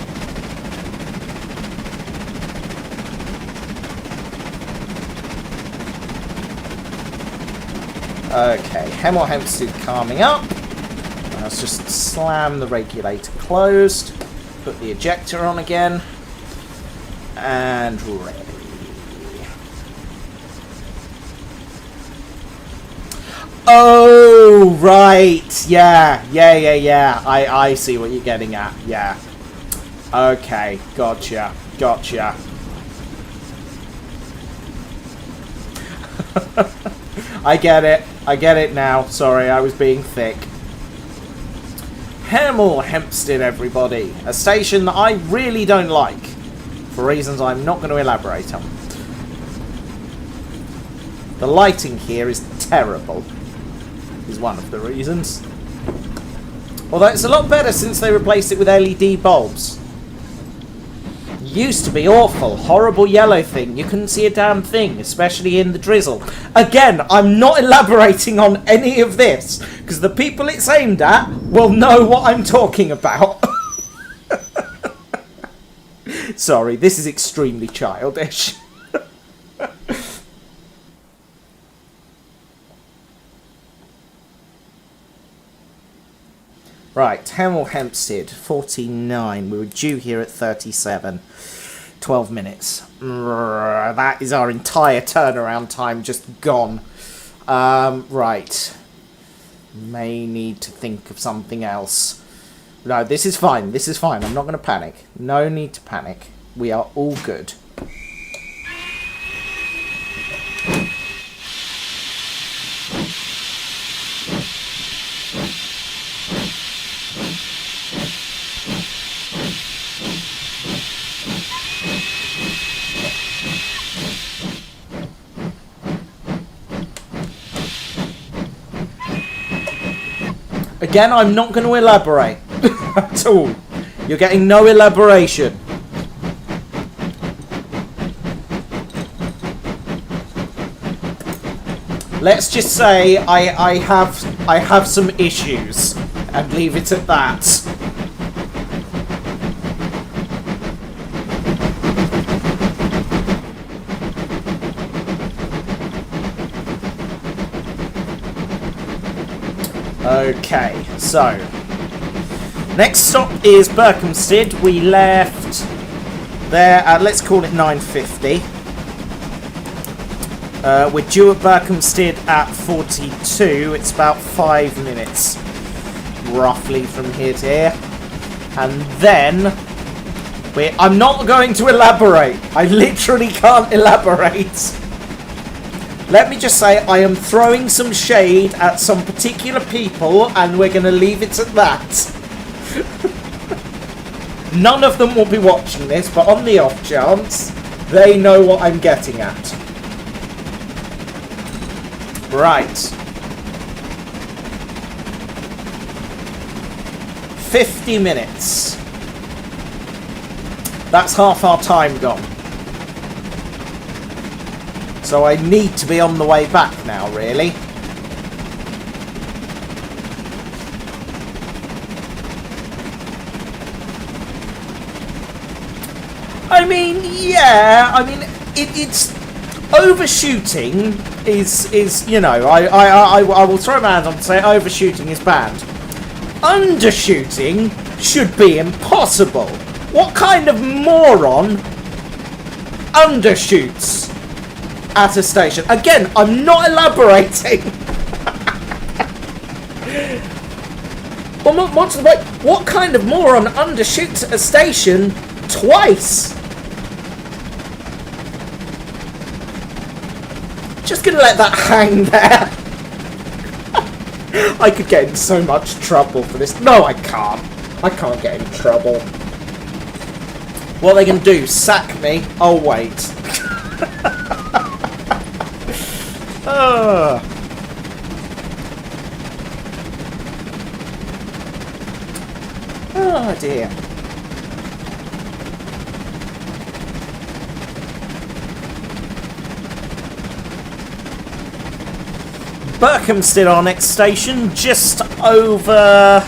Okay, Hemel Hempstead calming up. Let's just slam the regulator closed. Put the ejector on again. And ready. Oh, right. Yeah. I see what you're getting at. Yeah. Okay. Gotcha. I get it now. Sorry, I was being thick. Hemel Hempstead, everybody. A station that I really don't like, for reasons I'm not going to elaborate on. The lighting here is terrible, is one of the reasons. Although it's a lot better since they replaced it with LED bulbs. Used to be awful, horrible yellow thing. You couldn't see a damn thing, especially in the drizzle. Again, I'm not elaborating on any of this, because the people it's aimed at will know what I'm talking about. Sorry, this is extremely childish. Right, Hemel Hempstead, 49. We were due here at 37. 12 minutes. That is our entire turnaround time just gone. Right. May need to think of something else. No, this is fine. This is fine. I'm not going to panic. No need to panic. We are all good. Again, I'm not going to elaborate at all. You're getting no elaboration. Let's just say I have some issues and leave it at that. Okay, so next stop is Berkhamsted. We left there at, let's call it 9:50. We're due at Berkhamsted at 42. It's about 5 minutes roughly from here to here. And then I'm not going to elaborate. I literally can't elaborate. Let me just say, I am throwing some shade at some particular people, and we're going to leave it at that. None of them will be watching this, but on the off chance, they know what I'm getting at. Right. 50 minutes. That's half our time gone. So I need to be on the way back now, really. I mean, yeah. I mean, it's overshooting is you know, I will throw my hands up and say overshooting is banned. Undershooting should be impossible. What kind of moron undershoots at a station? Again, I'm not elaborating. Well, what's the way? What kind of moron undershoots at a station twice? Just gonna let that hang there. I could get in so much trouble for this. No, I can't. I can't get in trouble. What are they gonna do? Sack me? Oh, wait. Oh dear. Berkhamsted, our next station, just over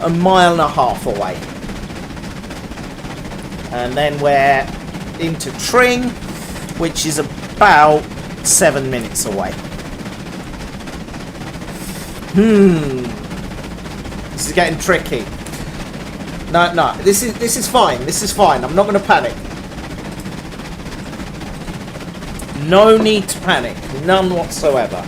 a mile and a half away. And then we're into Tring, which is about 7 minutes away. This is getting tricky. No, this is fine. This is fine. I'm not going to panic. No need to panic. None whatsoever.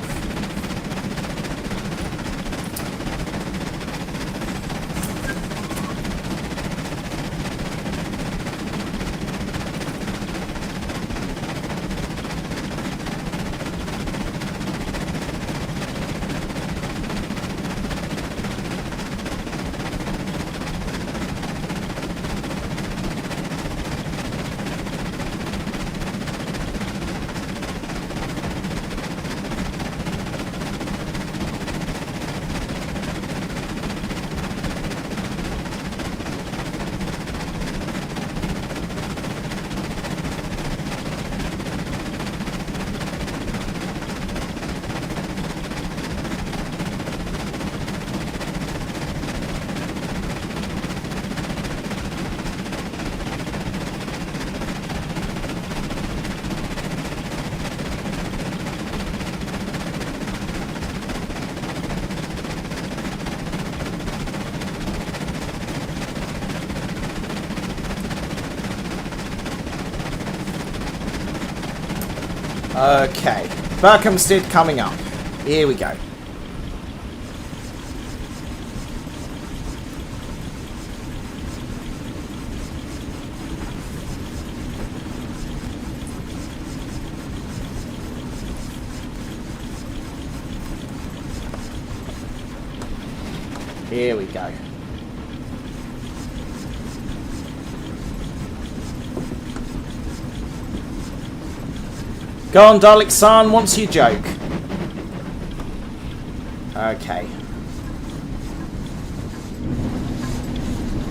Okay, Berkhamsted coming up. Here we go. Here we go. Go on, Dalek-san, what's your joke? Okay.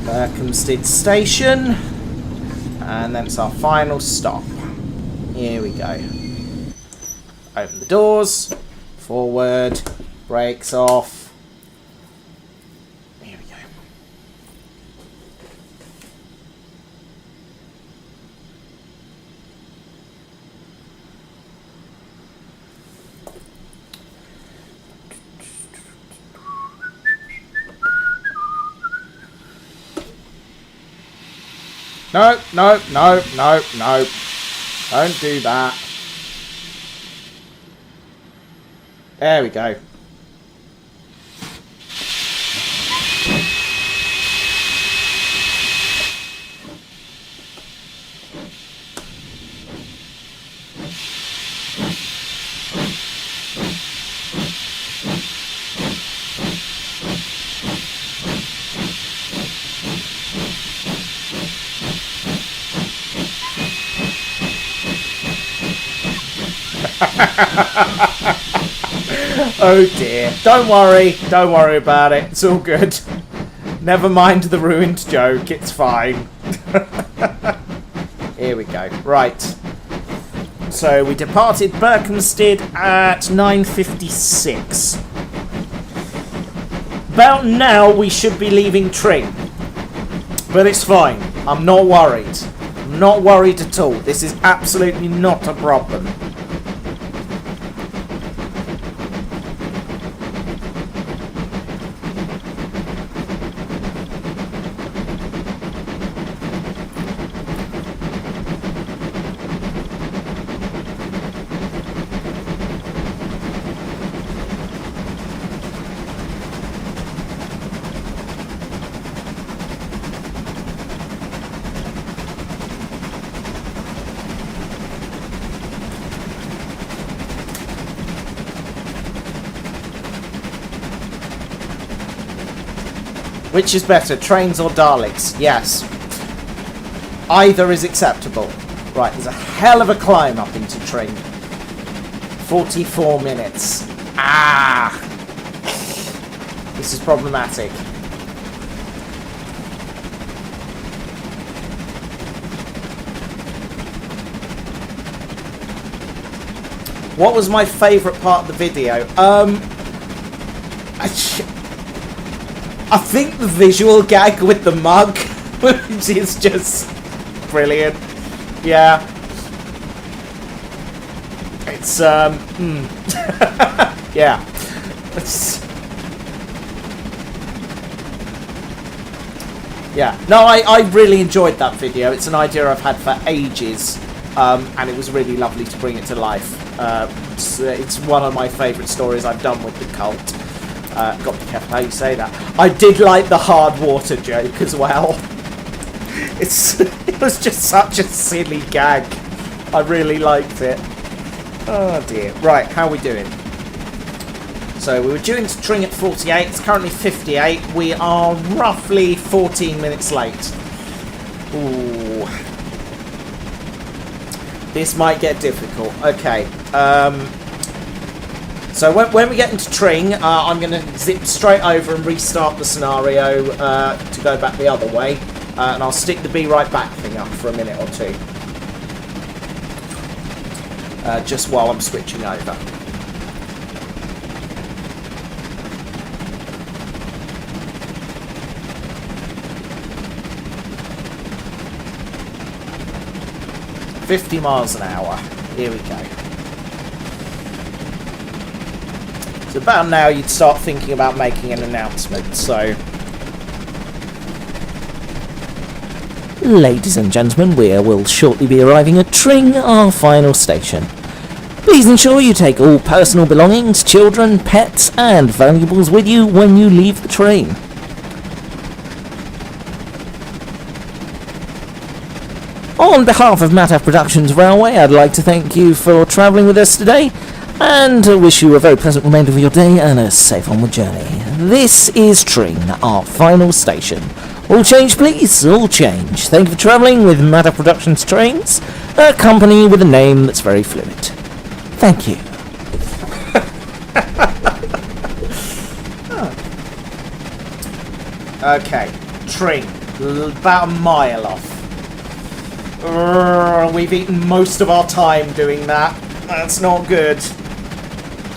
Berkhamsted Station. And then it's our final stop. Here we go. Open the doors. Forward. Brakes off. Here we go. No, no, no, no, no. Don't do that. There we go. Oh dear. Don't worry about it. It's all good. Never mind the ruined joke, it's fine. Here we go. Right. So we departed Berkhamsted at 9:56. About now we should be leaving Tring. But it's fine. I'm not worried. I'm not worried at all. This is absolutely not a problem. Which is better, trains or Daleks? Yes. Either is acceptable. Right, there's a hell of a climb up into Tring. 44 minutes. Ah! This is problematic. What was my favourite part of the video? I think the visual gag with the mug, which is just brilliant. Yeah. It's, yeah. Yeah. No, I really enjoyed that video. It's an idea I've had for ages. and it was really lovely to bring it to life. It's one of my favourite stories I've done with the cult. Got to be careful how you say that. I did like the hard water joke as well. It was just such a silly gag. I really liked it. Oh dear. Right, how are we doing? So we were due into Tring at 48. It's currently 58. We are roughly 14 minutes late. Ooh. This might get difficult. Okay. So when we get into Tring, I'm going to zip straight over and restart the scenario to go back the other way. And I'll stick the be right back thing up for a minute or two. Just while I'm switching over. $50 miles an hour. Here we go. So about now you'd start thinking about making an announcement, so... Ladies and gentlemen, we will shortly be arriving at Tring, our final station. Please ensure you take all personal belongings, children, pets and valuables with you when you leave the train. On behalf of Mattaf Productions Railway, I'd like to thank you for travelling with us today and wish you a very pleasant remainder of your day and a safe onward journey. This is Tring, our final station. All change please, all change. Thank you for travelling with Mattaf Productions Trains, a company with a name that's very fluid. Thank you. Okay, Tring, about a mile off. We've eaten most of our time doing that. That's not good.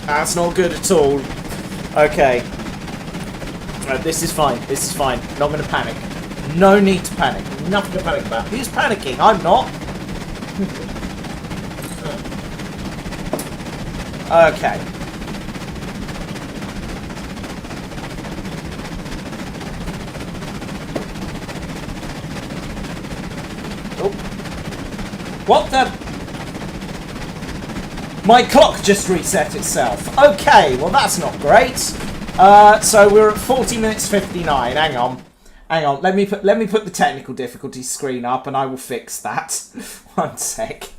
That's not good at all. Okay. This is fine. This is fine. Not going to panic. No need to panic. Nothing to panic about. Who's panicking? I'm not. Okay. What the... My clock just reset itself. Okay, well that's not great. So we're at 40 minutes 59. Hang on. Hang on. Let me put the technical difficulty screen up and I will fix that. One sec.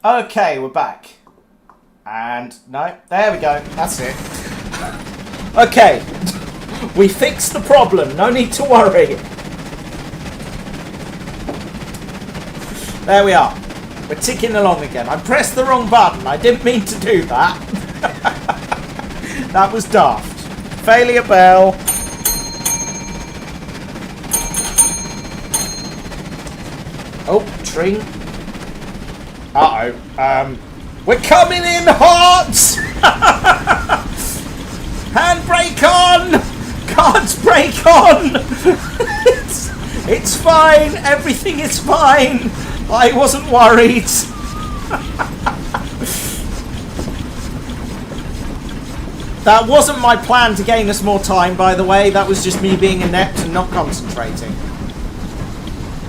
Okay, we're back. And, no, there we go. That's it. Okay. We fixed the problem. No need to worry. There we are. We're ticking along again. I pressed the wrong button. I didn't mean to do that. That was daft. Failure bell. Oh, Tring. Uh-oh. We're coming in hot! Handbrake on! Guards brake on! It's fine. Everything is fine. I wasn't worried. That wasn't my plan to gain us more time, by the way. That was just me being inept and not concentrating.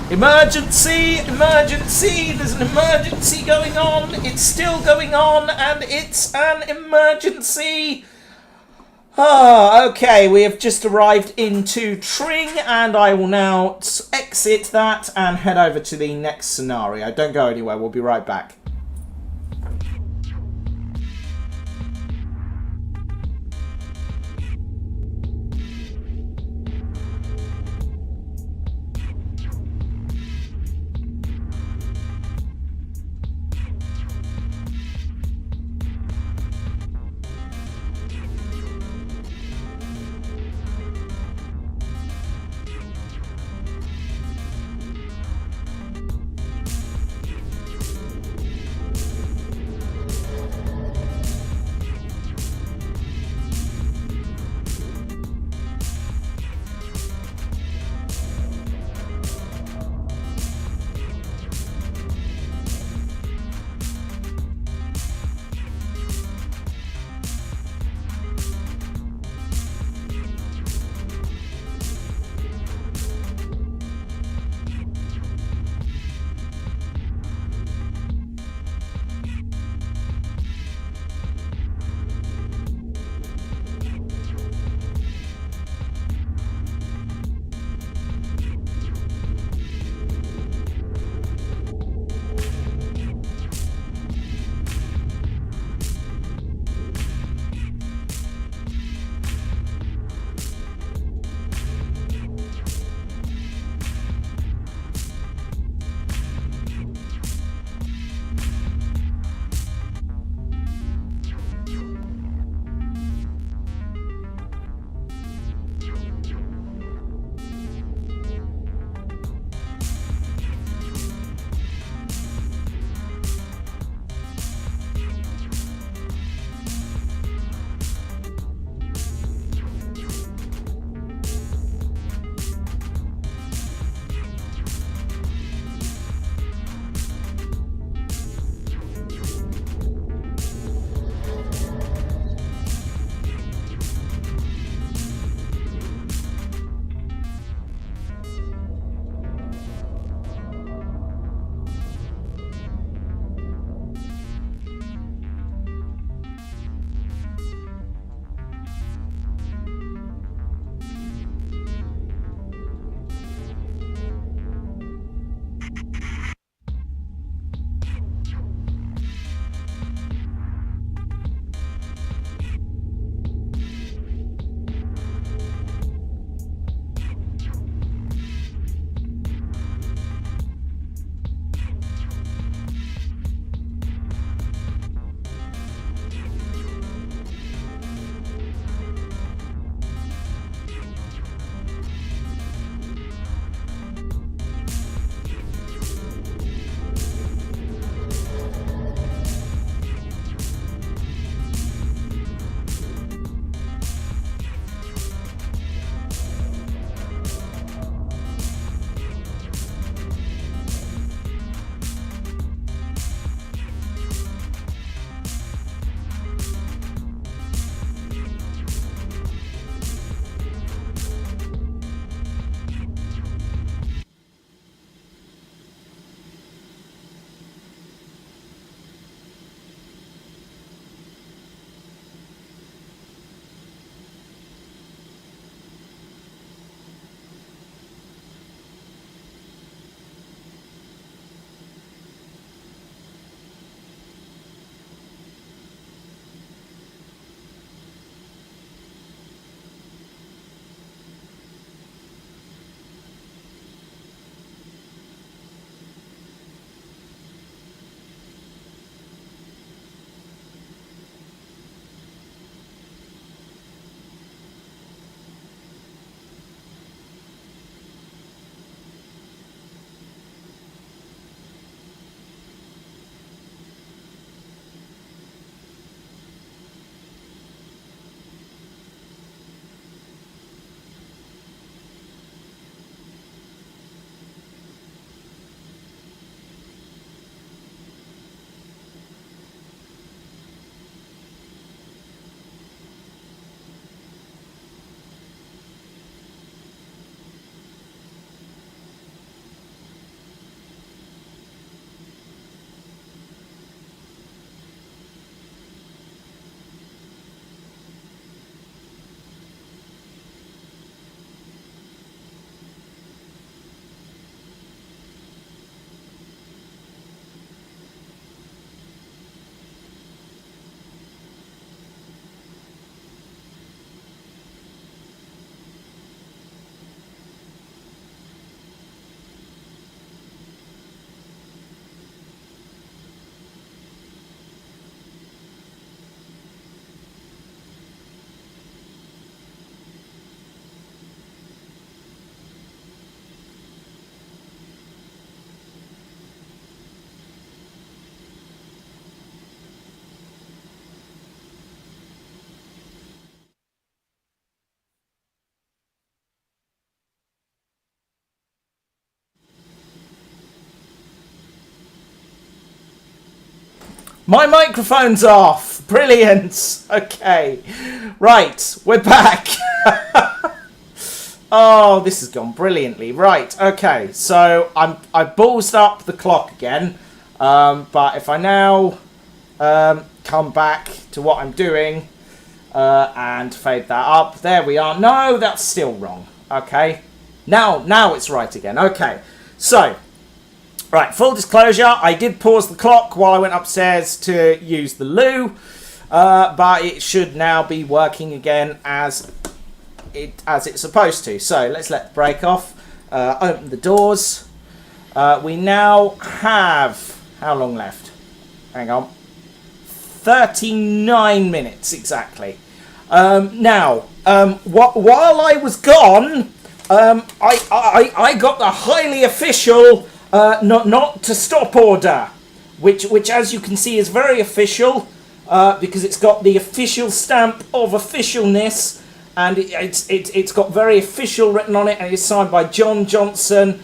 Emergency! Emergency! There's an emergency going on! It's still going on, and it's an emergency! Ah, okay, we have just arrived into Tring, and I will now exit that and head over to the next scenario. Don't go anywhere, we'll be right back. My microphone's off. Brilliant. Okay. Right, we're back. Oh, this has gone brilliantly. Right, okay. So I ballsed up the clock again. But if I now come back to what I'm doing and fade that up, there we are. No, that's still wrong. Okay. Now it's right again. Okay. So, right, full disclosure, I did pause the clock while I went upstairs to use the loo, but it should now be working again as it's supposed to. So let's let the brake off, open the doors. We now have, how long left? Hang on. 39 minutes exactly. While I was gone, I got the highly official not to stop order, which as you can see is very official because it's got the official stamp of officialness, and it's got very official written on it, and it's signed by John Johnson,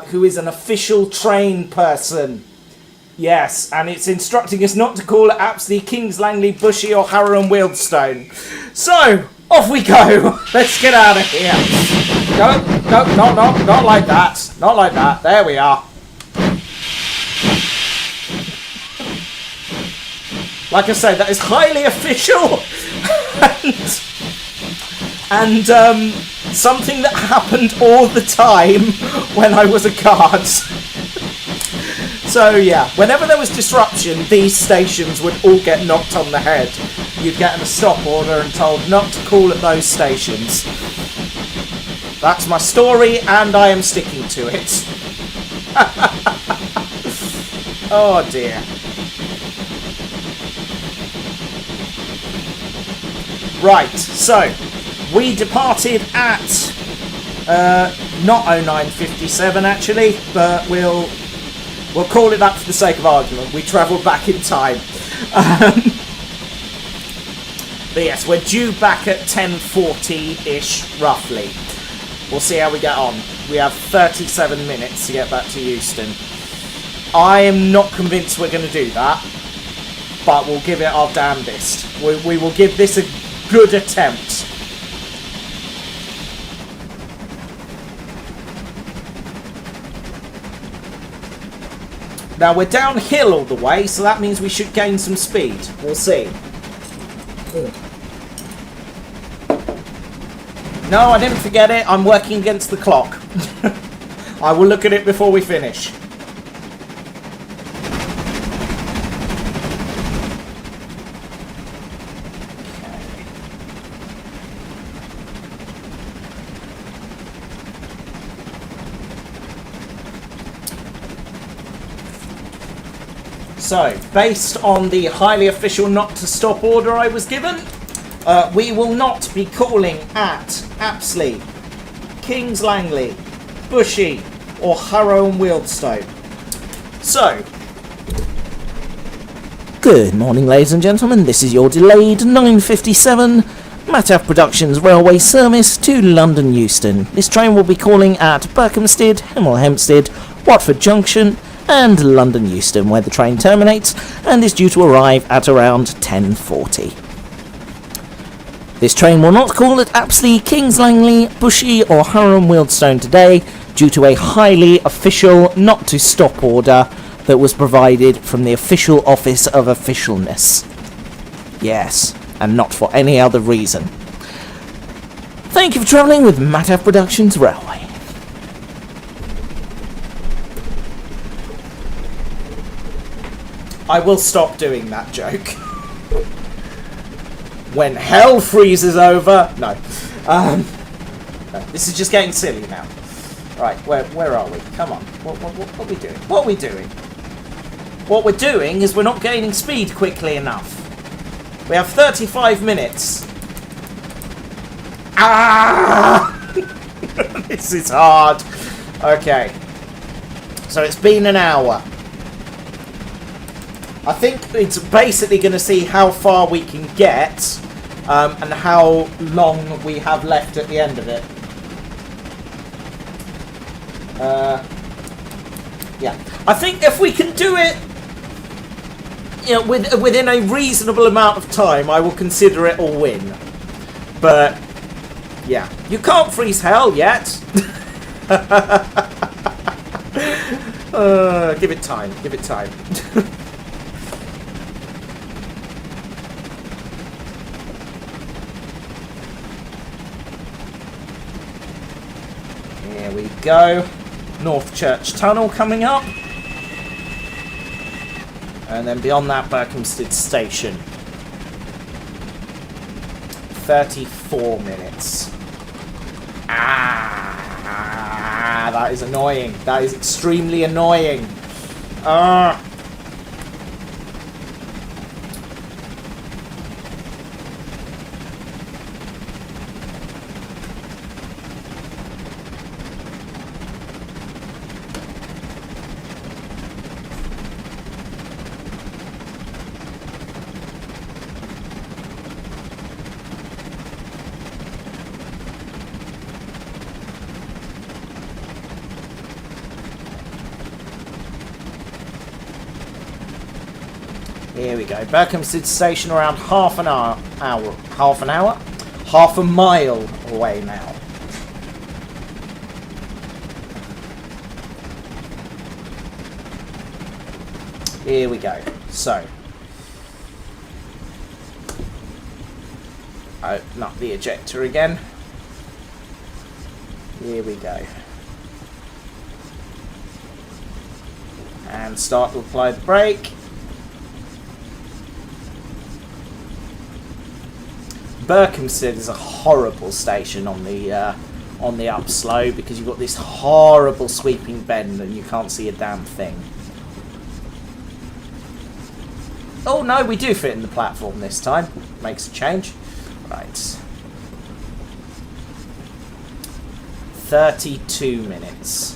who is an official train person. Yes, and it's instructing us not to call it Apsley, Kings Langley, Bushy or Harrow and Wealdstone. So, off we go. Let's get out of here. No, not like that. Not like that. There we are. Like I say, that is highly official. and something that happened all the time when I was a guard. So yeah, whenever there was disruption, these stations would all get knocked on the head. You'd get a stop order and told not to call at those stations. That's my story, and I am sticking to it. Oh dear. Right, so we departed at not 09:57 actually, but we'll call it that for the sake of argument. We travelled back in time. But yes, we're due back at 10:40-ish, roughly. We'll see how we get on. We have 37 minutes to get back to Euston. I am not convinced we're going to do that, but we'll give it our damnedest. We will give this a good attempt. Now, we're downhill all the way, so that means we should gain some speed. We'll see. No, I didn't forget it. I'm working against the clock. I will look at it before we finish. So, based on the highly official not to stop order I was given, we will not be calling at Apsley, Kings Langley, Bushy or Harrow and Wealdstone. So, good morning, ladies and gentlemen. This is your delayed 9:57 Mattaf Productions railway service to London Euston. This train will be calling at Berkhamsted, Hemel Hempstead, Watford Junction and London Euston, where the train terminates and is due to arrive at around 10:40. This train will not call at Apsley, Kings Langley, Bushy or Harrow and Wealdstone today due to a highly official not to stop order that was provided from the official office of officialness. Yes, and not for any other reason. Thank you for travelling with Mattaf Productions Railway. I will stop doing that joke. When hell freezes over. No. No, this is just getting silly now. Right, where are we? Come on. What are we doing? What are we doing? What we're doing is we're not gaining speed quickly enough. We have 35 minutes. Ah! This is hard. Okay. So it's been an hour. I think it's basically going to see how far we can get and how long we have left at the end of it. Yeah. I think if we can do it you know, within a reasonable amount of time, I will consider it a win. But yeah, you can't freeze hell yet. Give it time. Give it time. Here we go. North Church Tunnel coming up. And then beyond that, Berkhamsted Station. 34 minutes. That is annoying. That is extremely annoying. Here we go. Berkhamsted Station around half a mile away now. Here we go. So, open up the ejector again. Here we go. And start to apply the brake. Berkhamsted is a horrible station on the upslope because you've got this horrible sweeping bend and you can't see a damn thing. Oh no, we do fit in the platform this time. Makes a change. Right. 32 minutes.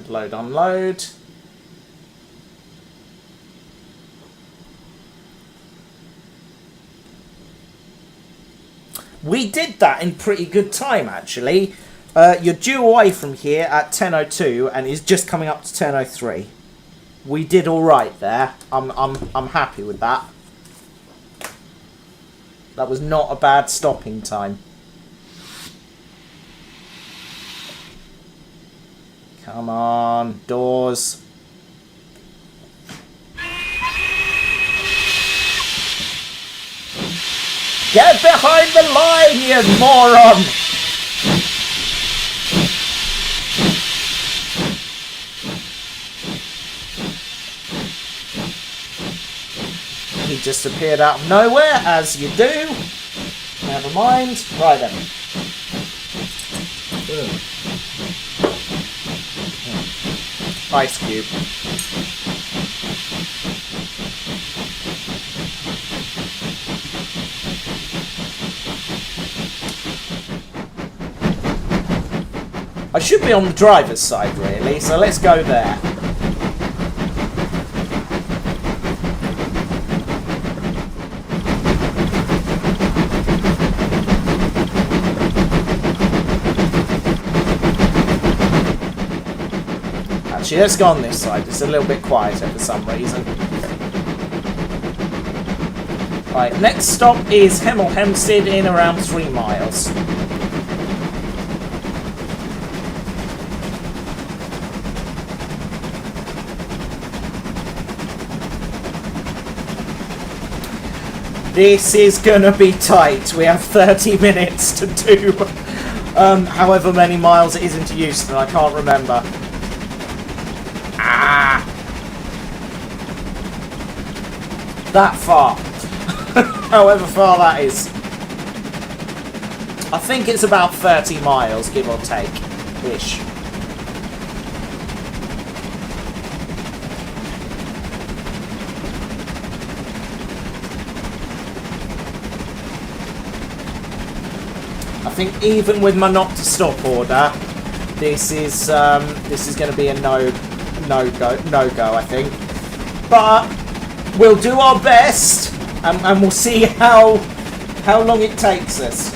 Load, unload. We did that in pretty good time, actually. You're due away from here at 10:02 and is just coming up to 10:03. We did all right there. I'm happy with that. That was not a bad stopping time. Come on, doors. Get behind the line, you moron! He just appeared out of nowhere, as you do. Never mind. Right then. Ice cube. I should be on the driver's side really, so let's go there. Actually, let's go on this side. It's a little bit quieter for some reason. Right, next stop is Hemel Hempstead in around 3 miles. This is gonna be tight. We have 30 minutes to do however many miles it is into Euston. I can't remember. That far. However far that is. I think it's about 30 miles, give or take, ish. I think even with my not to stop order, this is going to be a no go. I think, but we'll do our best, and we'll see how long it takes us.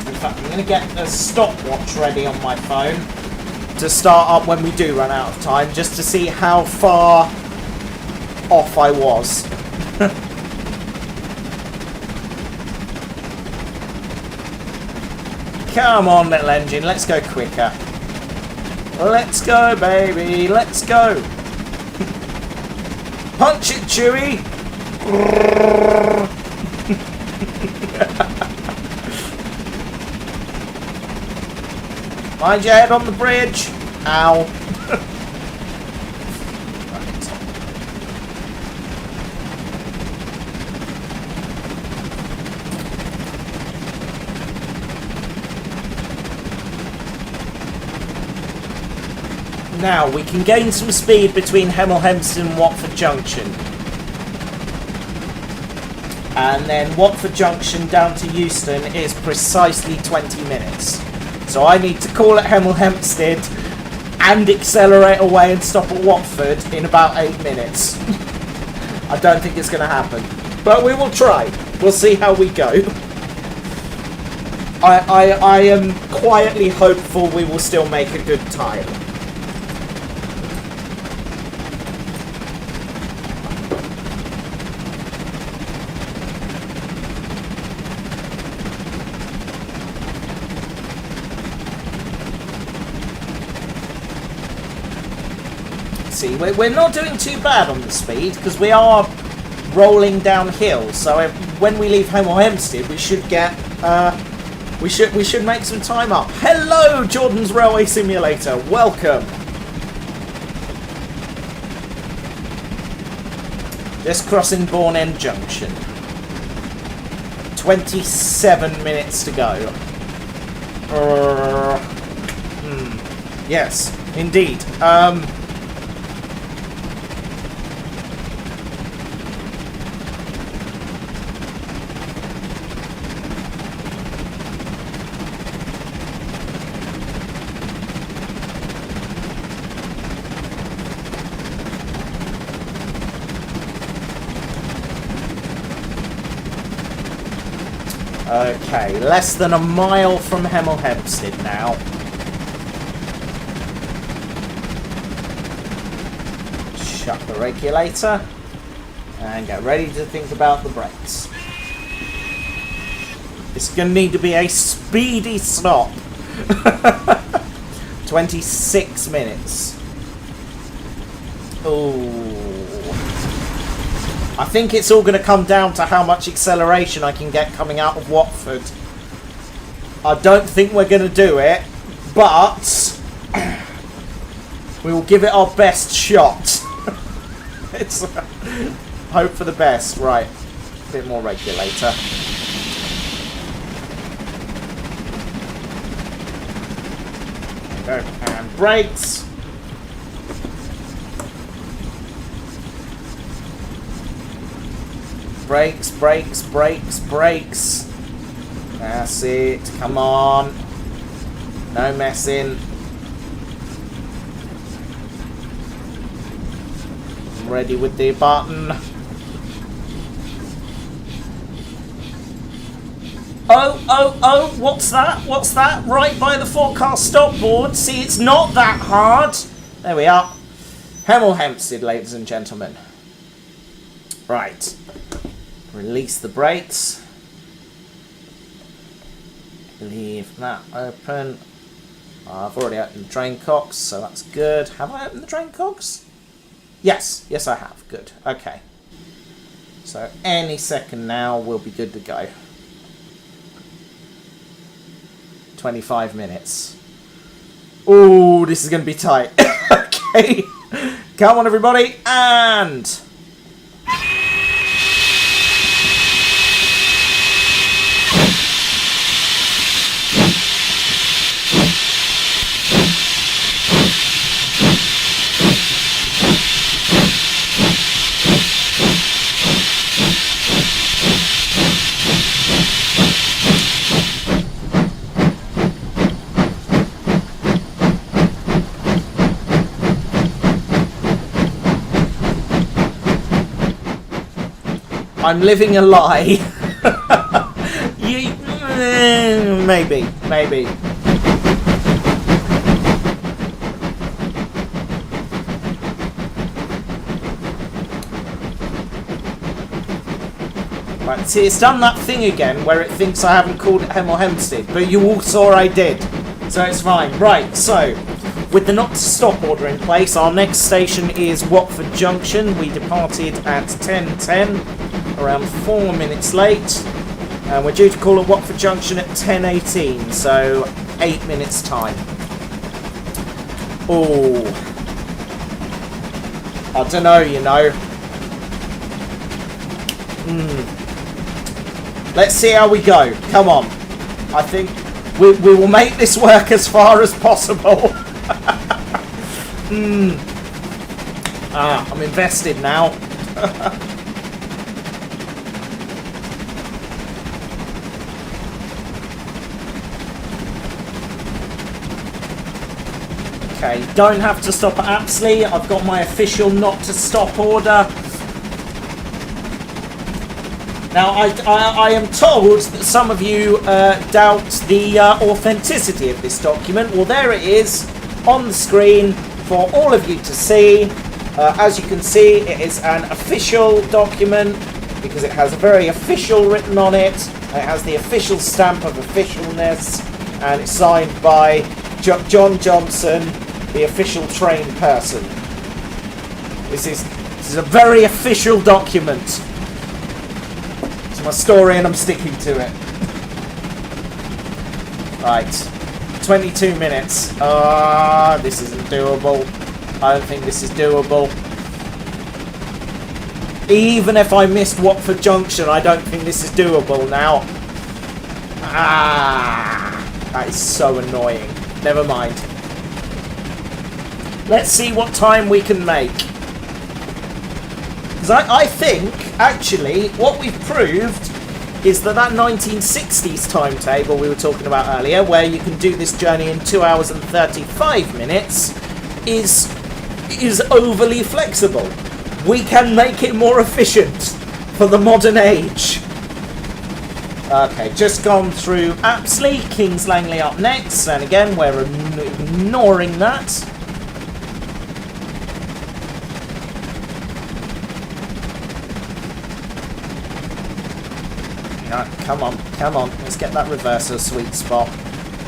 In fact, I'm going to get a stopwatch ready on my phone to start up when we do run out of time, just to see how far off I was. Come on, little engine, let's go quicker. Let's go, baby, let's go. Punch it, Chewie. Mind your head on the bridge. Ow. Right. Now, we can gain some speed between Hemel Hempstead and Watford Junction. And then Watford Junction down to Euston is precisely 20 minutes. So I need to call at Hemel Hempstead and accelerate away and stop at Watford in about 8 minutes. I don't think it's going to happen. But we will try. We'll see how we go. I am quietly hopeful we will still make a good time. See, we're not doing too bad on the speed because we are rolling downhill. So when we leave Hemel Hempstead, we should get we should make some time up. Hello, Jordan's Railway Simulator. Welcome. Just crossing Bourne End Junction. 27 minutes to go. Yes, indeed. Okay, less than a mile from Hemel Hempstead now. Shut the regulator and get ready to think about the brakes. It's going to need to be a speedy stop. 26 minutes. Ooh. I think it's all going to come down to how much acceleration I can get coming out of Watford. I don't think we're going to do it, but we will give it our best shot. It's hope for the best. Right, a bit more regulator. There we go. And brakes. Brakes, brakes, brakes, brakes. That's it. Come on. No messing. I'm ready with the button. Oh, what's that? What's that? Right by the forecast stop board. See, it's not that hard. There we are. Hemel Hempstead, ladies and gentlemen. Right. Release the brakes. Leave that open. I've already opened the drain cocks, so that's good. Have I opened the drain cocks? Yes. Yes, I have. Good. Okay. So any second now we'll be good to go. 25 minutes. Ooh, this is going to be tight. Okay. Come on, everybody. And... I'm living a lie. Maybe. Right, see, it's done that thing again where it thinks I haven't called it Hem or Hempstead, but you all saw I did, so it's fine. Right, so, with the not to stop order in place, our next station is Watford Junction. We departed at 10:10, around 4 minutes late, and we're due to call at Watford Junction at 10:18, so 8 minutes time. Oh, I don't know, you know. Let's see how we go. Come on. I think we will make this work as far as possible. I'm invested now. Okay, don't have to stop at Apsley. I've got my official not to stop order. Now, I am told that some of you doubt the authenticity of this document. Well, there it is on the screen for all of you to see. As you can see, it is an official document because it has a very official written on it. It has the official stamp of officialness, and it's signed by John Johnson, the official train person. This is a very official document. My story, and I'm sticking to it. Right, 22 minutes. This isn't doable. I don't think this is doable. Even if I missed Watford Junction, I don't think this is doable now. That is so annoying. Never mind. Let's see what time we can make. Because I think, actually, what we've proved is that 1960s timetable we were talking about earlier, where you can do this journey in 2 hours and 35 minutes, is overly flexible. We can make it more efficient for the modern age. Okay, just gone through Apsley, Kings Langley up next, and again, we're ignoring that. Come on, let's get that reverser sweet spot.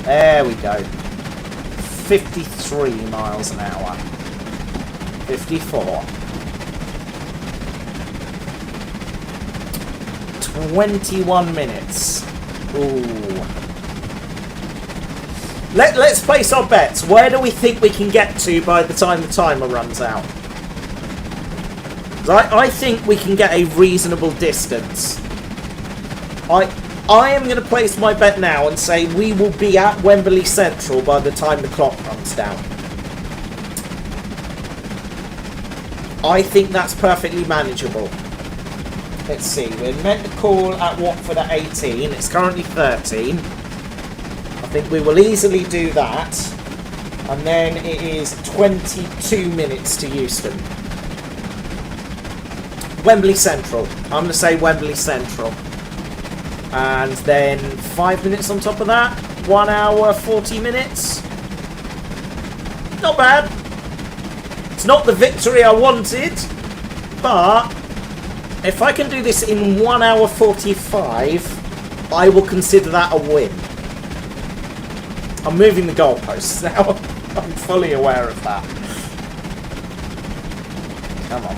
There we go. 53 miles an hour. 54. 21 minutes. Ooh. Let's place our bets. Where do we think we can get to by the time the timer runs out? I think we can get a reasonable distance. I am going to place my bet now and say we will be at Wembley Central by the time the clock runs down. I think that's perfectly manageable. Let's see, we're meant to call at Watford at 18. It's currently 13. I think we will easily do that. And then it is 22 minutes to Euston. Wembley Central. I'm going to say Wembley Central. And then 5 minutes on top of that. 1 hour, 40 minutes. Not bad. It's not the victory I wanted, but if I can do this in 1 hour 45, I will consider that a win. I'm moving the goalposts now. I'm fully aware of that. Come on.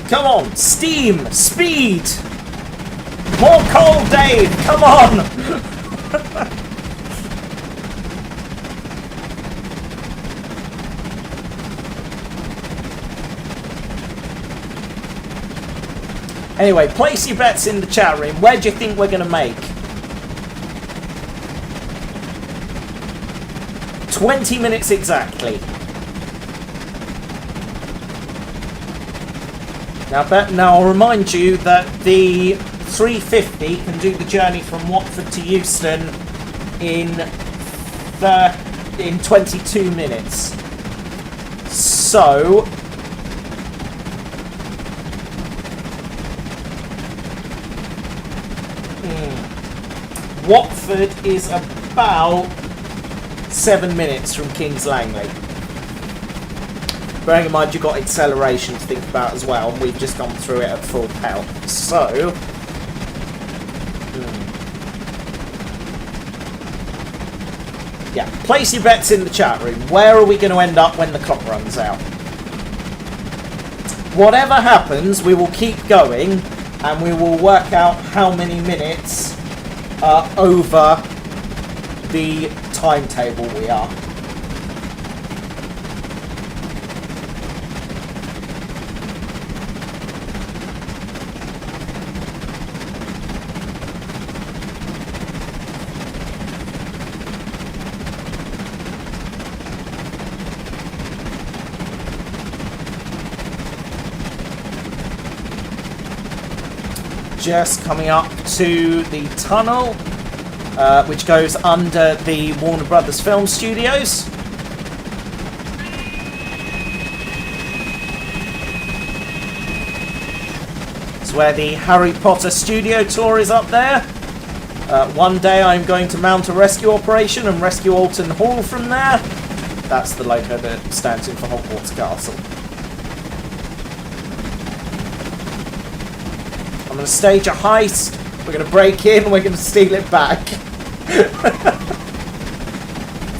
Come on, steam, speed! More coal, Dave, come on! Anyway, place your bets in the chat room. Where do you think we're going to make? 20 minutes exactly. Now I'll remind you that the 350 can do the journey from Watford to Euston in 22 minutes. So Watford is about 7 minutes from Kings Langley. Bearing in mind you've got acceleration to think about as well, and we've just gone through it at full pelt. So... yeah, place your bets in the chat room. Where are we going to end up when the clock runs out? Whatever happens, we will keep going, and we will work out how many minutes over the timetable we are. Just coming up to the tunnel, which goes under the Warner Brothers Film Studios. It's where the Harry Potter studio tour is up there. One day I'm going to mount a rescue operation and rescue Alton Hall from there. That's the logo that stands in for Hogwarts Castle. I'm going to stage a heist, we're going to break in, we're going to steal it back.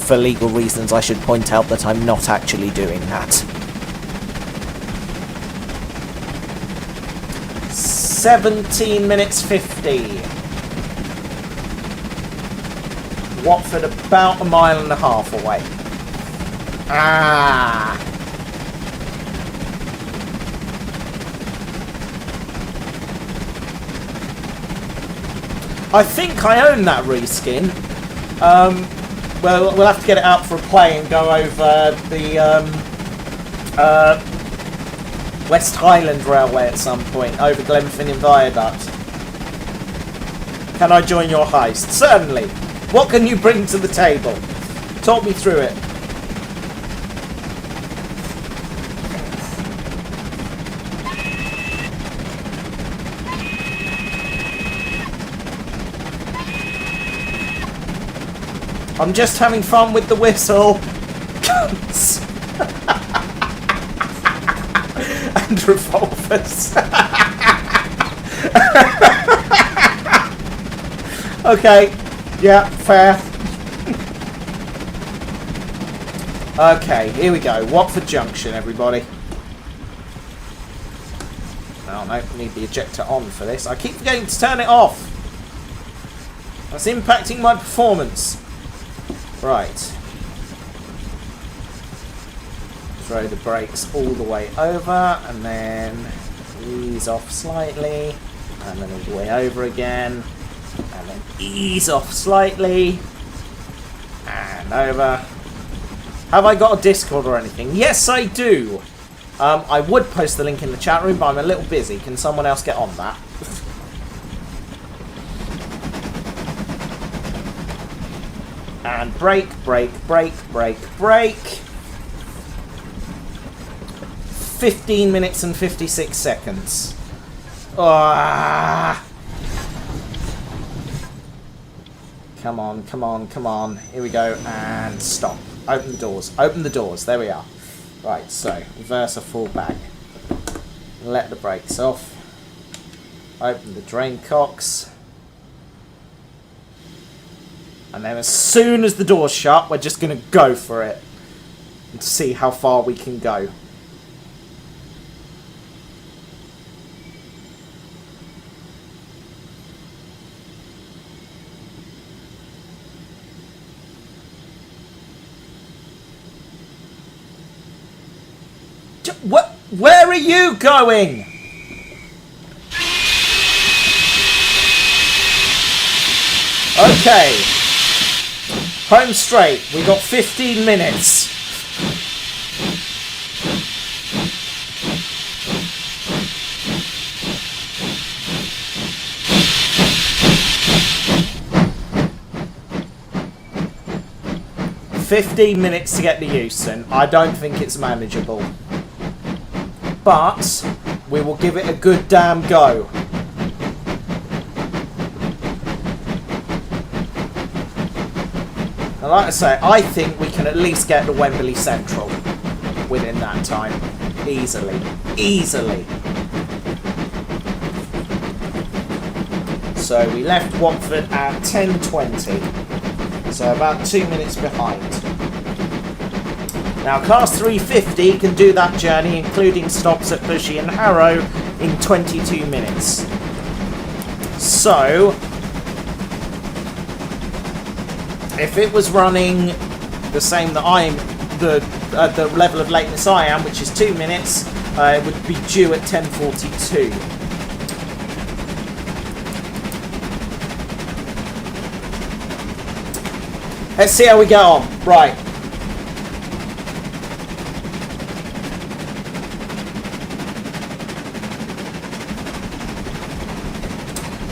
For legal reasons, I should point out that I'm not actually doing that. 17 minutes 50. Watford about 1.5 miles away. Ah! I think I own that reskin. Well, we'll have to get it out for a play and go over the West Highland Railway at some point, over Glenfinnan Viaduct. Can I join your heist? Certainly. What can you bring to the table? Talk me through it. I'm just having fun with the whistle. Guns. And revolvers. Okay. Yeah, fair. Okay, here we go. Watford Junction, everybody. Oh no, need the ejector on for this. I keep forgetting to turn it off. That's impacting my performance. Right. Throw the brakes all the way over, and then ease off slightly, and then all the way over again, and then ease off slightly, and over. Have I got a Discord or anything? Yes, I do. I would post the link in the chat room, but I'm a little busy. Can someone else get on that? And brake, brake, brake, brake, brake. 15 minutes and 56 seconds. Ah. Come on, come on, come on. Here we go, and stop. Open the doors. Open the doors. There we are. Right, so reverse a full back. Let the brakes off. Open the drain cocks. And then as soon as the door's shut, we're just going to go for it. And see how far we can go. Where are you going? Okay. Home straight. We got 15 minutes. $15 to get to Euston. I don't think it's manageable. But we will give it a good damn go. And like I say, I think we can at least get to Wembley Central within that time. Easily. Easily. So we left Watford at 10:20. So about 2 minutes behind. Now Class 350 can do that journey, including stops at Bushy and Harrow, in 22 minutes. So, if it was running the same that I'm, the level of lateness I am, which is 2 minutes, it would be due at 10:42. Let's see how we get on. Right.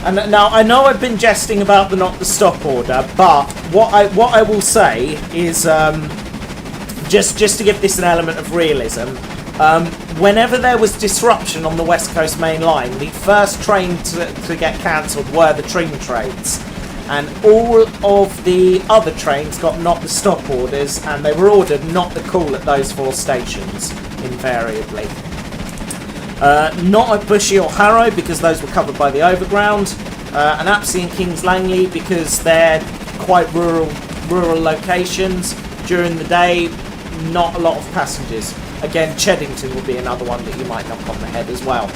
And now I know I've been jesting about the not the stop order, but what I will say is just to give this an element of realism. Whenever there was disruption on the West Coast Main Line, the first train to get cancelled were the Tring trains, and all of the other trains got not the stop orders, and they were ordered not to call at those 4 stations invariably. Not at Bushy or Harrow because those were covered by the overground, and Apsley and Kings Langley because they're quite rural locations. During the day, not a lot of passengers. Again, Cheddington would be another one that you might knock on the head as well.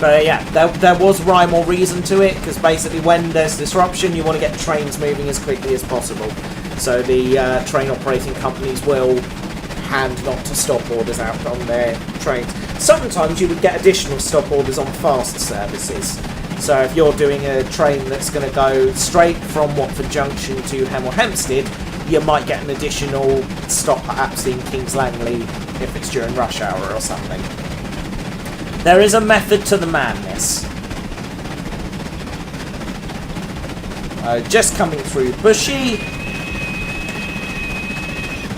But yeah, there was rhyme or reason to it, because basically when there's disruption, you want to get trains moving as quickly as possible. So the train operating companies will hand not to stop orders out on their trains. Sometimes you would get additional stop orders on fast services. So if you're doing a train that's going to go straight from Watford Junction to Hemel Hempstead, you might get an additional stop at Apsley and Kings Langley if it's during rush hour or something. There is a method to the madness. Just coming through Bushy.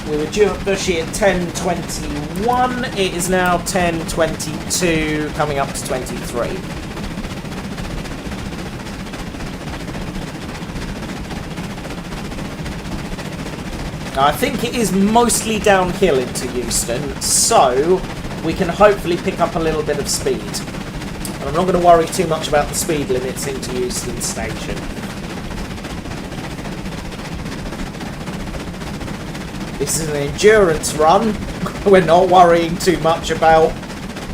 We were due at Bushy at 10:21. It is now 10:22, coming up to 23. I think it is mostly downhill into Euston, so we can hopefully pick up a little bit of speed. And I'm not going to worry too much about the speed limits into Euston Station. This is an endurance run. We're not worrying too much about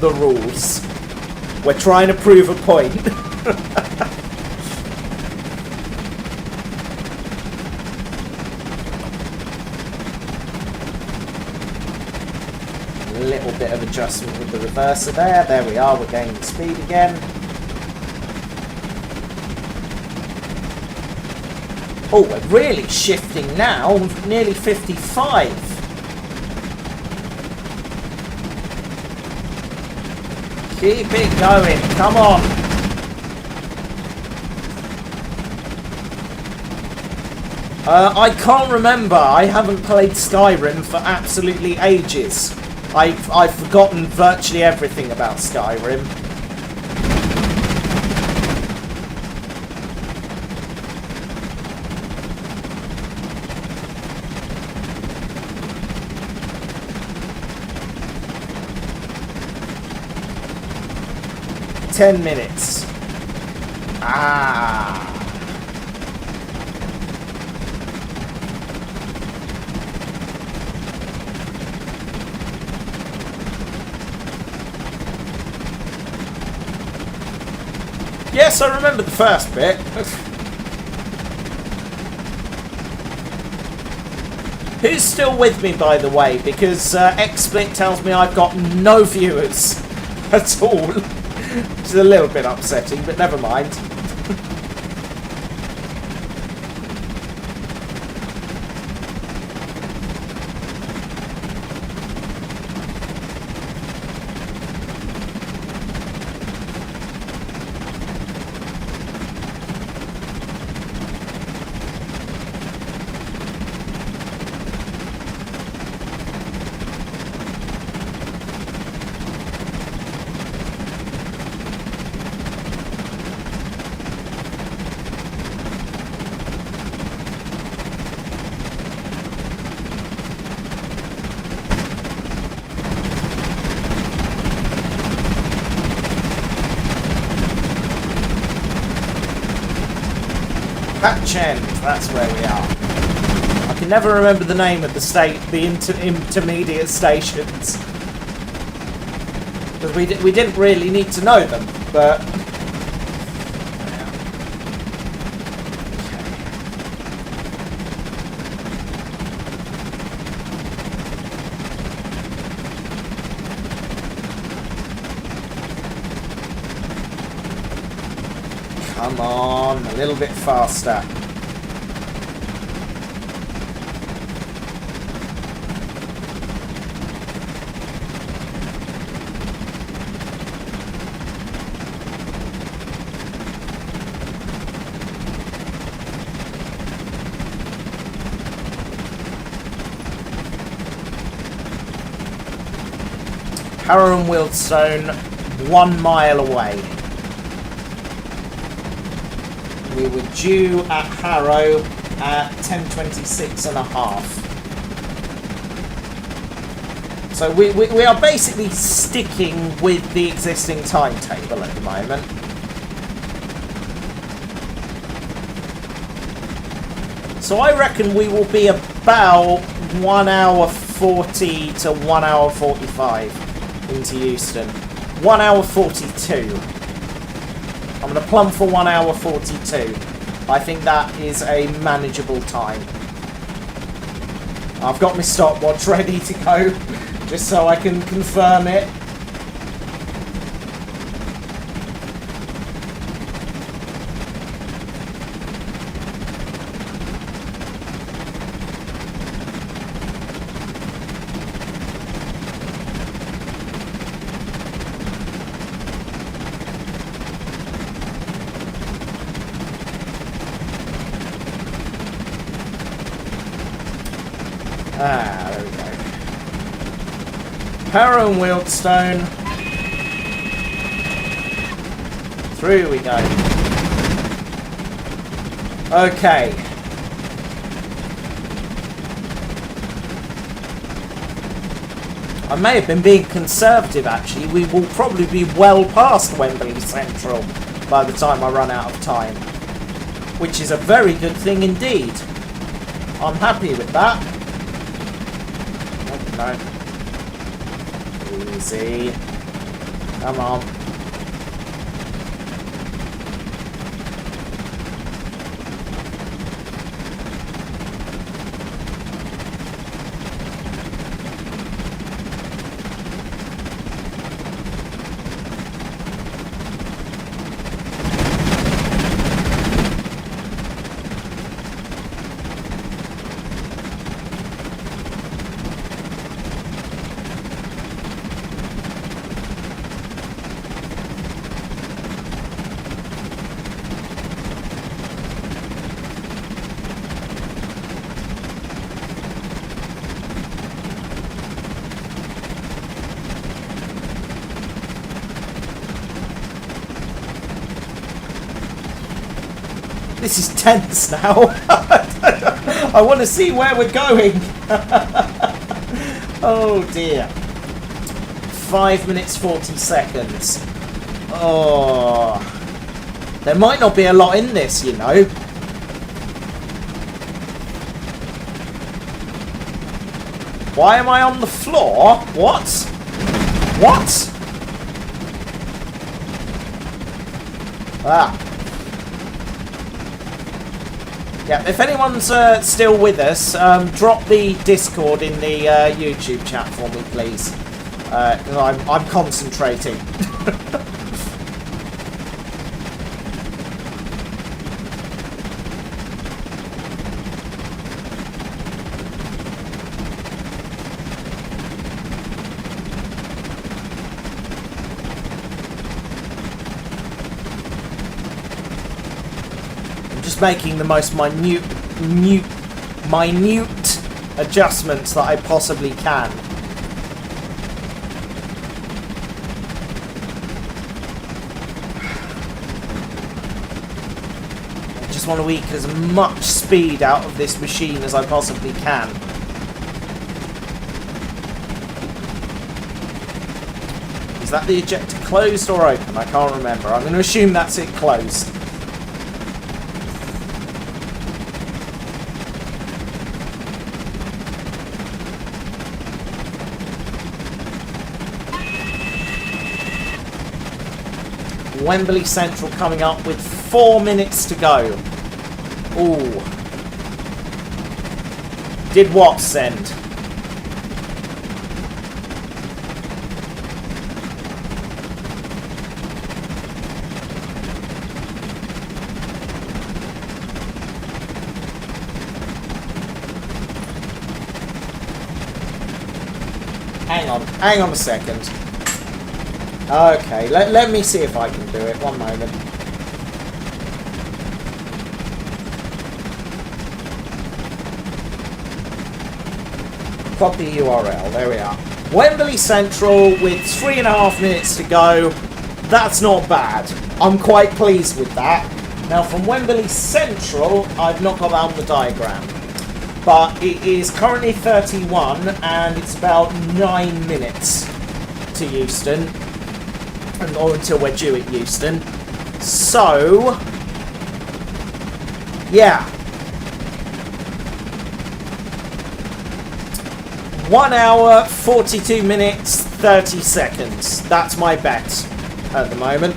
the rules. We're trying to prove a point. A little bit of adjustment with the reverser there. There we are, we're gaining speed again. Oh, we're really shifting now, nearly 55. Keep it going, come on. I can't remember, I haven't played Skyrim for absolutely ages. I've forgotten virtually everything about Skyrim. "10 minutes. Ah. Yes, I remember the first bit. Who's still with me, by the way? Because XSplit tells me I've got no viewers at all. Which is a little bit upsetting, but never mind. Patch End, that's where we are. I can never remember the name of the intermediate stations. Because we didn't really need to know them, but... Come on, a little bit faster. Harrow and Wealdstone, 1 mile away. We were due at Harrow at 10:26 and a half. So we are basically sticking with the existing timetable at the moment. So I reckon we will be about 1 hour 40 to 1 hour 45 into Euston. 1 hour 42. I'm going to plumb for 1 hour 42. I think that is a manageable time. I've got my stopwatch ready to go, just so I can confirm it. Ah, there we go. Harrow and Wealdstone. Through we go. Okay. I may have been being conservative, actually. We will probably be well past Wembley Central by the time I run out of time. Which is a very good thing indeed. I'm happy with that. No. Easy. Come on. This is tense now. I want to see where we're going. Oh dear. 5 minutes 40 seconds. Oh. There might not be a lot in this, you know. Why am I on the floor? What? What? Ah. Yeah, if anyone's still with us, drop the Discord in the YouTube chat for me, please. Because I'm concentrating. Making the most minute adjustments that I possibly can. I just want to eke as much speed out of this machine as I possibly can. Is that the ejector closed or open? I can't remember. I'm going to assume that's it closed. Wembley Central coming up with 4 minutes to go. Ooh. Did what send? Hang on a second. Okay, let me see if I can do it. One moment. Copy URL. There we are. Wembley Central with 3.5 minutes to go. That's not bad. I'm quite pleased with that. Now, from Wembley Central, I've not got that on the diagram. But it is currently 31 and it's about 9 minutes to Euston, or until we're due at Euston. So, yeah. 1 hour, 42 minutes, 30 seconds. That's my bet at the moment.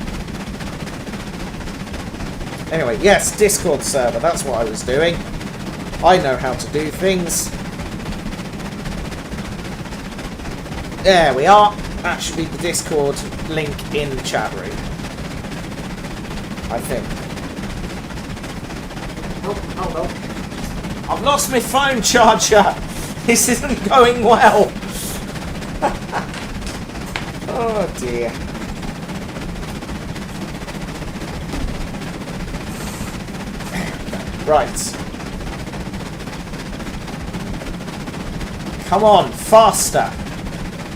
Anyway, yes, Discord server, that's what I was doing. I know how to do things. There we are. That should be the Discord link in the chat room, I think. Oh, hold on. I've lost my phone charger. This isn't going well. Oh dear. Right. Come on, faster.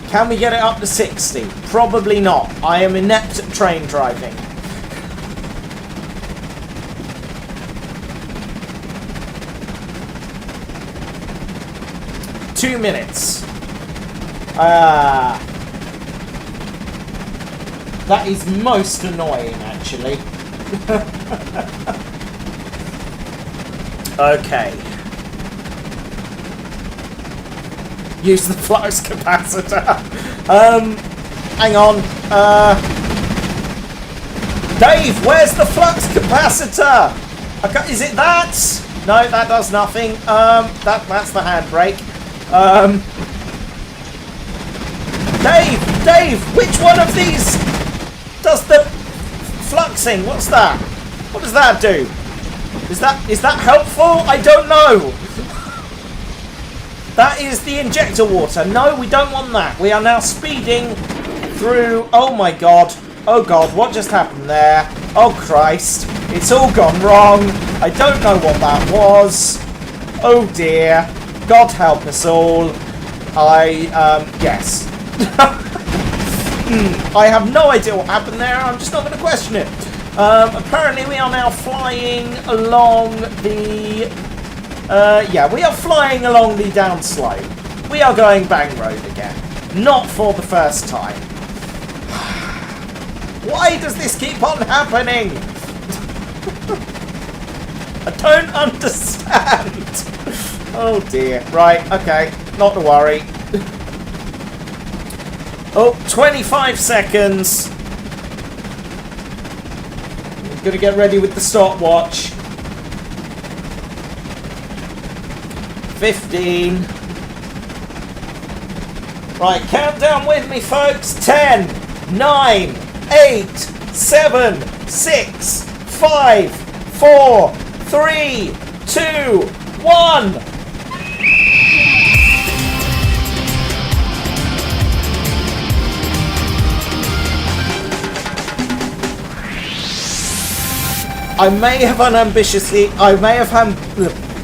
Can we get it up to 60? Probably not. I am inept at train driving. Two minutes. That is most annoying, actually. Okay. Use the flux capacitor. Hang on. Dave, where's the flux capacitor? Is it that? No, that does nothing. That's the handbrake. Dave, which one of these does the fluxing? What's that? What does that do? Is that helpful? I don't know. That is the injector water. No, we don't want that. We are now speeding through... Oh my god. Oh god, what just happened there? Oh Christ. It's all gone wrong. I don't know what that was. Oh dear. God help us all. Yes. I have no idea what happened there. I'm just not going to question it. Apparently we are now flying along the... yeah, we are flying along the downslope. We are going Bang Road again. Not for the first time. Why does this keep on happening? I don't understand. Oh dear. Right, okay. Not to worry. Oh, 25 seconds. I'm going to get ready with the stopwatch. 15. Right, countdown with me, folks. 10, 9, 8, 7, 6, 5, 4, 3, 2, 1. I may have let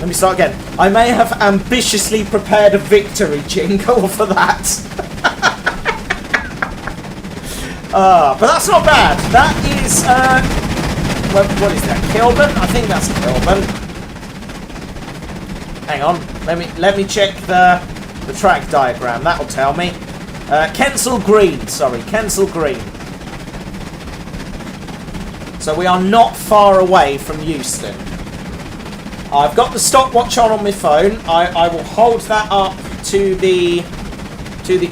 me start again. I may have ambitiously prepared a victory jingle for that. But that's not bad. That is, what is that? Kilburn? I think that's Kilburn. Hang on. Let me check the track diagram. That'll tell me. Kensal Green. Sorry, Kensal Green. So we are not far away from Euston. I've got the stopwatch on my phone. I will hold that up to the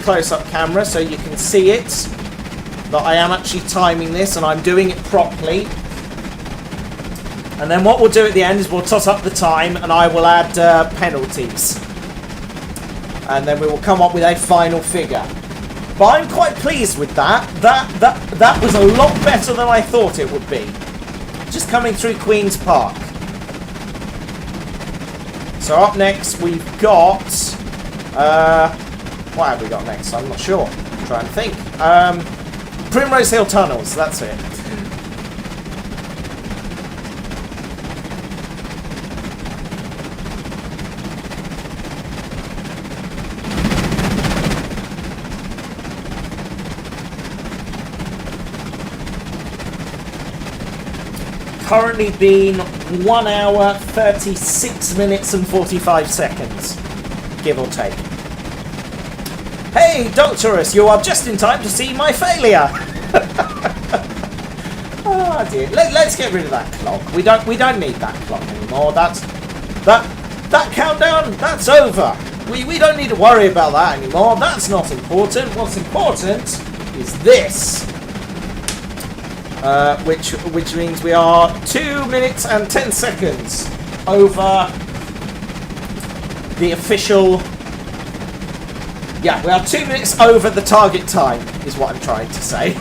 close-up camera so you can see it. that I am actually timing this and I'm doing it properly. And then what we'll do at the end is we'll toss up the time and I will add penalties. And then we will come up with a final figure. But I'm quite pleased with that. That was a lot better than I thought it would be. Just coming through Queen's Park. So up next we've got... what have we got next? I'm not sure. I'm trying to think. Primrose Hill Tunnels, that's it. Currently been 1 hour, 36 minutes and 45 seconds, give or take. Hey, Doctorus, you are just in time to see my failure. Oh dear. Let's get rid of that clock. We don't need that clock anymore. That countdown, that's over. We don't need to worry about that anymore. That's not important. What's important is this. Which means we are 2 minutes and 10 seconds over the official... Yeah, we are 2 minutes over the target time, is what I'm trying to say.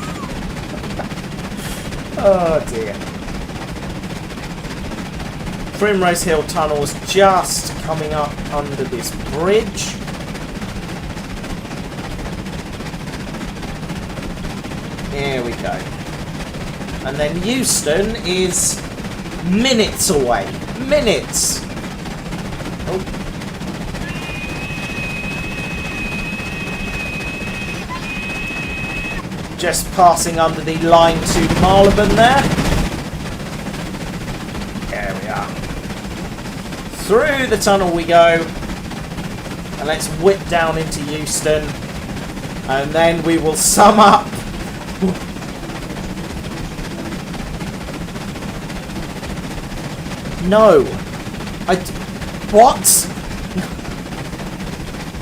Oh dear. Primrose Hill Tunnels just coming up under this bridge. Here we go. And then Euston is minutes away. Minutes! Oh. Just passing under the line to Marylebone there. There we are. Through the tunnel we go. And let's whip down into Euston. And then we will sum up. No. What?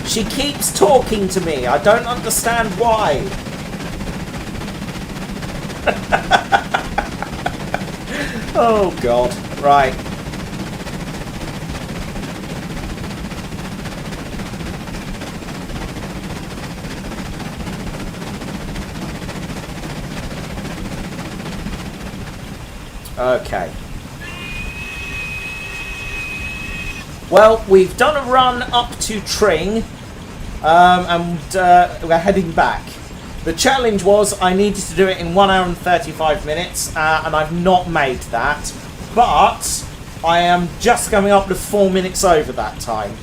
She keeps talking to me. I don't understand why. Oh god. Right. Okay. Well, we've done a run up to Tring, and we're heading back. The challenge was I needed to do it in 1 hour and 35 minutes, and I've not made that. But I am just coming up to 4 minutes over that time.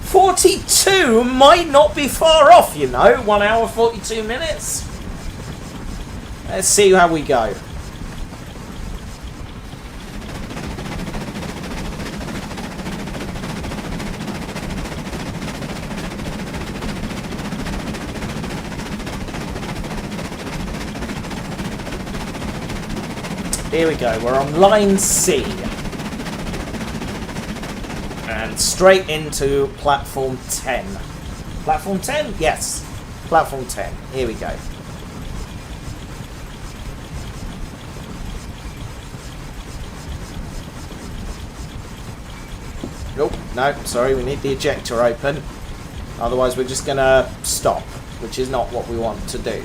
42 might not be far off, you know. 1 hour, 42 minutes. Let's see how we go. Here we go, we're on line C. And straight into platform 10. Platform 10? Yes. Platform 10. Here we go. Oh, no, sorry, we need the ejector open. Otherwise we're just going to stop, which is not what we want to do.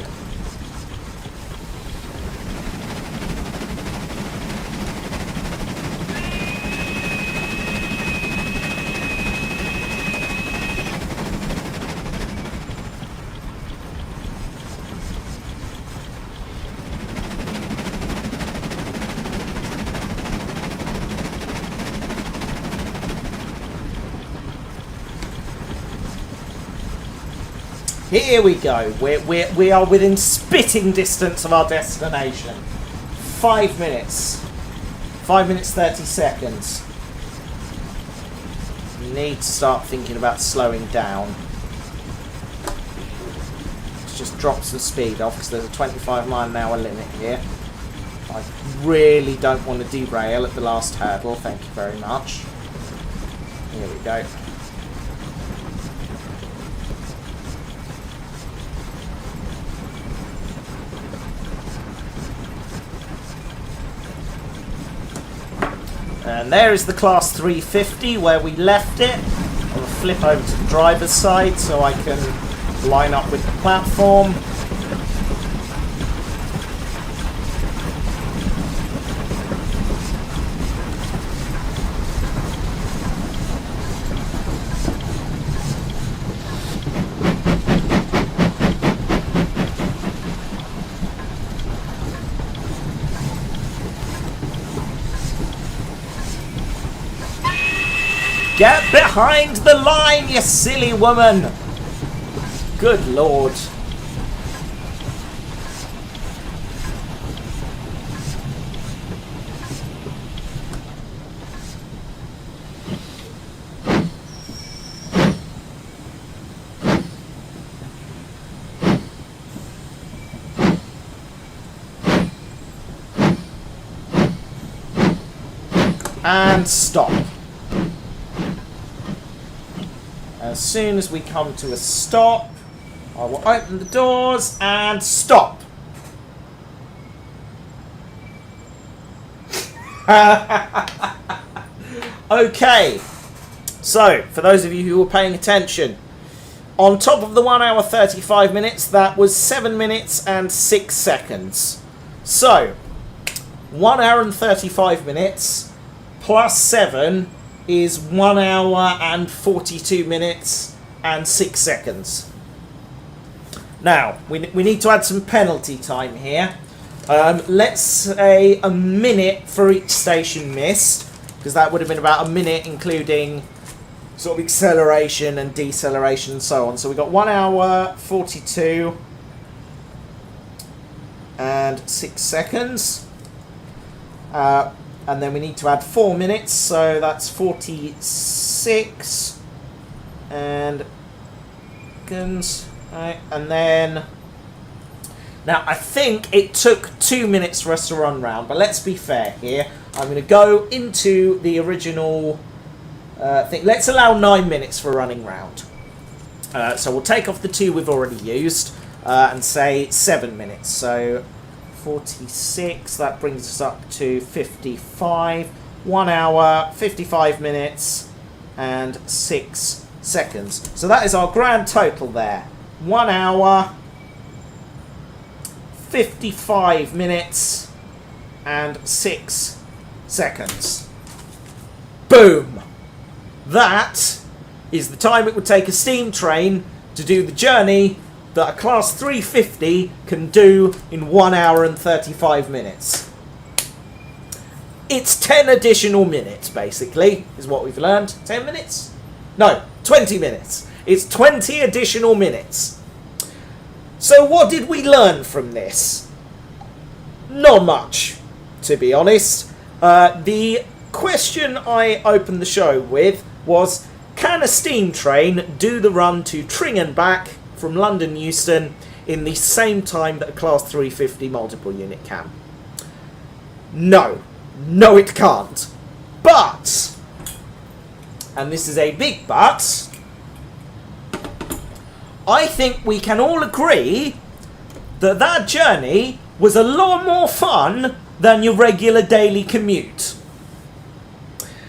Here we go. We are within spitting distance of our destination. 5 minutes. 5 minutes 30 seconds. Need to start thinking about slowing down. Let's just drop some speed off because there's a 25-mile-an-hour limit here. I really don't want to derail at the last hurdle. Thank you very much. Here we go. And there is the Class 350 where we left it. I'll flip over to the driver's side so I can line up with the platform. Get behind the line, you silly woman! Good lord. And stop. As soon as we come to a stop, I will open the doors and stop. Okay, so for those of you who were paying attention, on top of the 1 hour 35 minutes, that was 7 minutes and 6 seconds. So, 1 hour and 35 minutes plus 7 is 1 hour and 42 minutes and 6 seconds. Now, we need to add some penalty time here. Let's say a minute for each station missed, because that would have been about a minute including sort of acceleration and deceleration and so on. So we got 1 hour 42 and 6 seconds. And then we need to add 4 minutes, so that's 46 and seconds. Right, and then now I think it took 2 minutes for us to run round, but let's be fair here. I'm going to go into the original thing. Let's allow 9 minutes for running round. So we'll take off the 2 we've already used and say 7 minutes. So 46, that brings us up to 55. 1 hour, 55 minutes, and 6 seconds. So that is our grand total there. 1 hour, 55 minutes, and 6 seconds. Boom! That is the time it would take a steam train to do the journey that a Class 350 can do in 1 hour and 35 minutes. It's 10 additional minutes, basically, is what we've learned. 10 minutes? No, 20 minutes. It's 20 additional minutes. So what did we learn from this? Not much, to be honest. The question I opened the show with was, can a steam train do the run to Tring and back from London Euston in the same time that a Class 350 multiple unit can? No. No, it can't. But, and this is a big but, I think we can all agree that that journey was a lot more fun than your regular daily commute.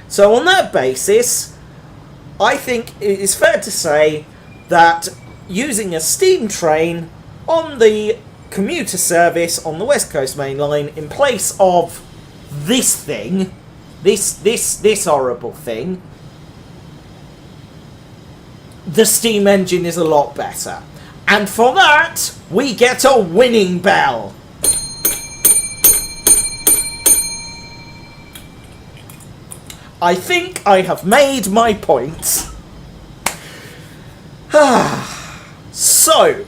So on that basis, I think it is fair to say that using a steam train on the commuter service on the West Coast Main Line in place of this thing, this horrible thing, the steam engine is a lot better. And for that, we get a winning bell. I think I have made my points. So,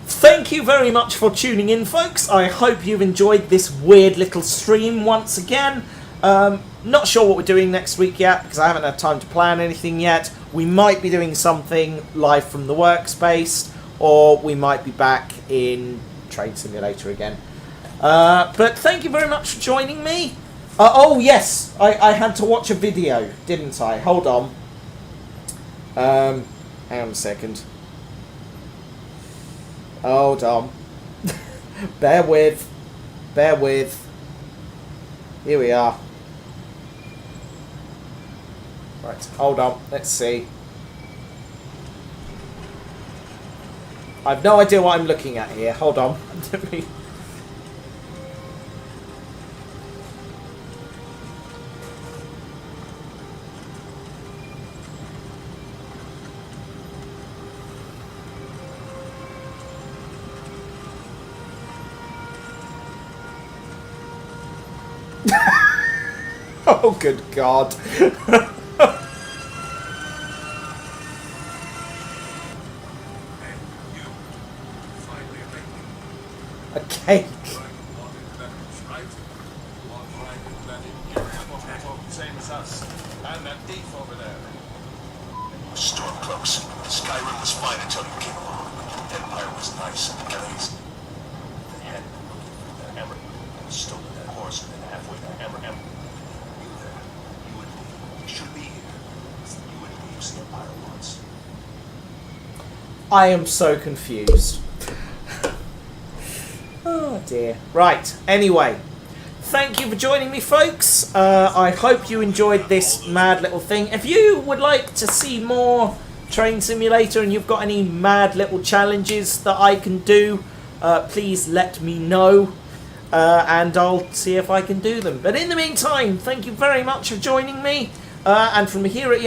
thank you very much for tuning in, folks. I hope you've enjoyed this weird little stream once again. Not sure what we're doing next week yet, because I haven't had time to plan anything yet. We might be doing something live from the workspace, or we might be back in Train Simulator again. But thank you very much for joining me. Oh yes, I had to watch a video, didn't I? Hold on. Hang on a second. Hold on. Bear with. Here we are. Right, hold on. Let's see. I've no idea what I'm looking at here. Hold on. Let me... Oh, good God. A cake. Stormcloaks. Skyrim was fine until you came along. Empire was nice and enemies. Then had the hammer. Stolen that horse and then halfway the hammer. You there. You and me. We should be here. You and me use the Empire once. I am so confused. Oh dear. Right, anyway. Thank you for joining me, folks. I hope you enjoyed this mad little thing. If you would like to see more Train Simulator and you've got any mad little challenges that I can do, please let me know. And I'll see if I can do them. But in the meantime, thank you very much for joining me. And from here at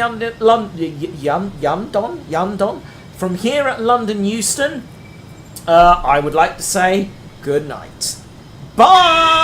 from here at London Euston, I would like to say good night. Bye!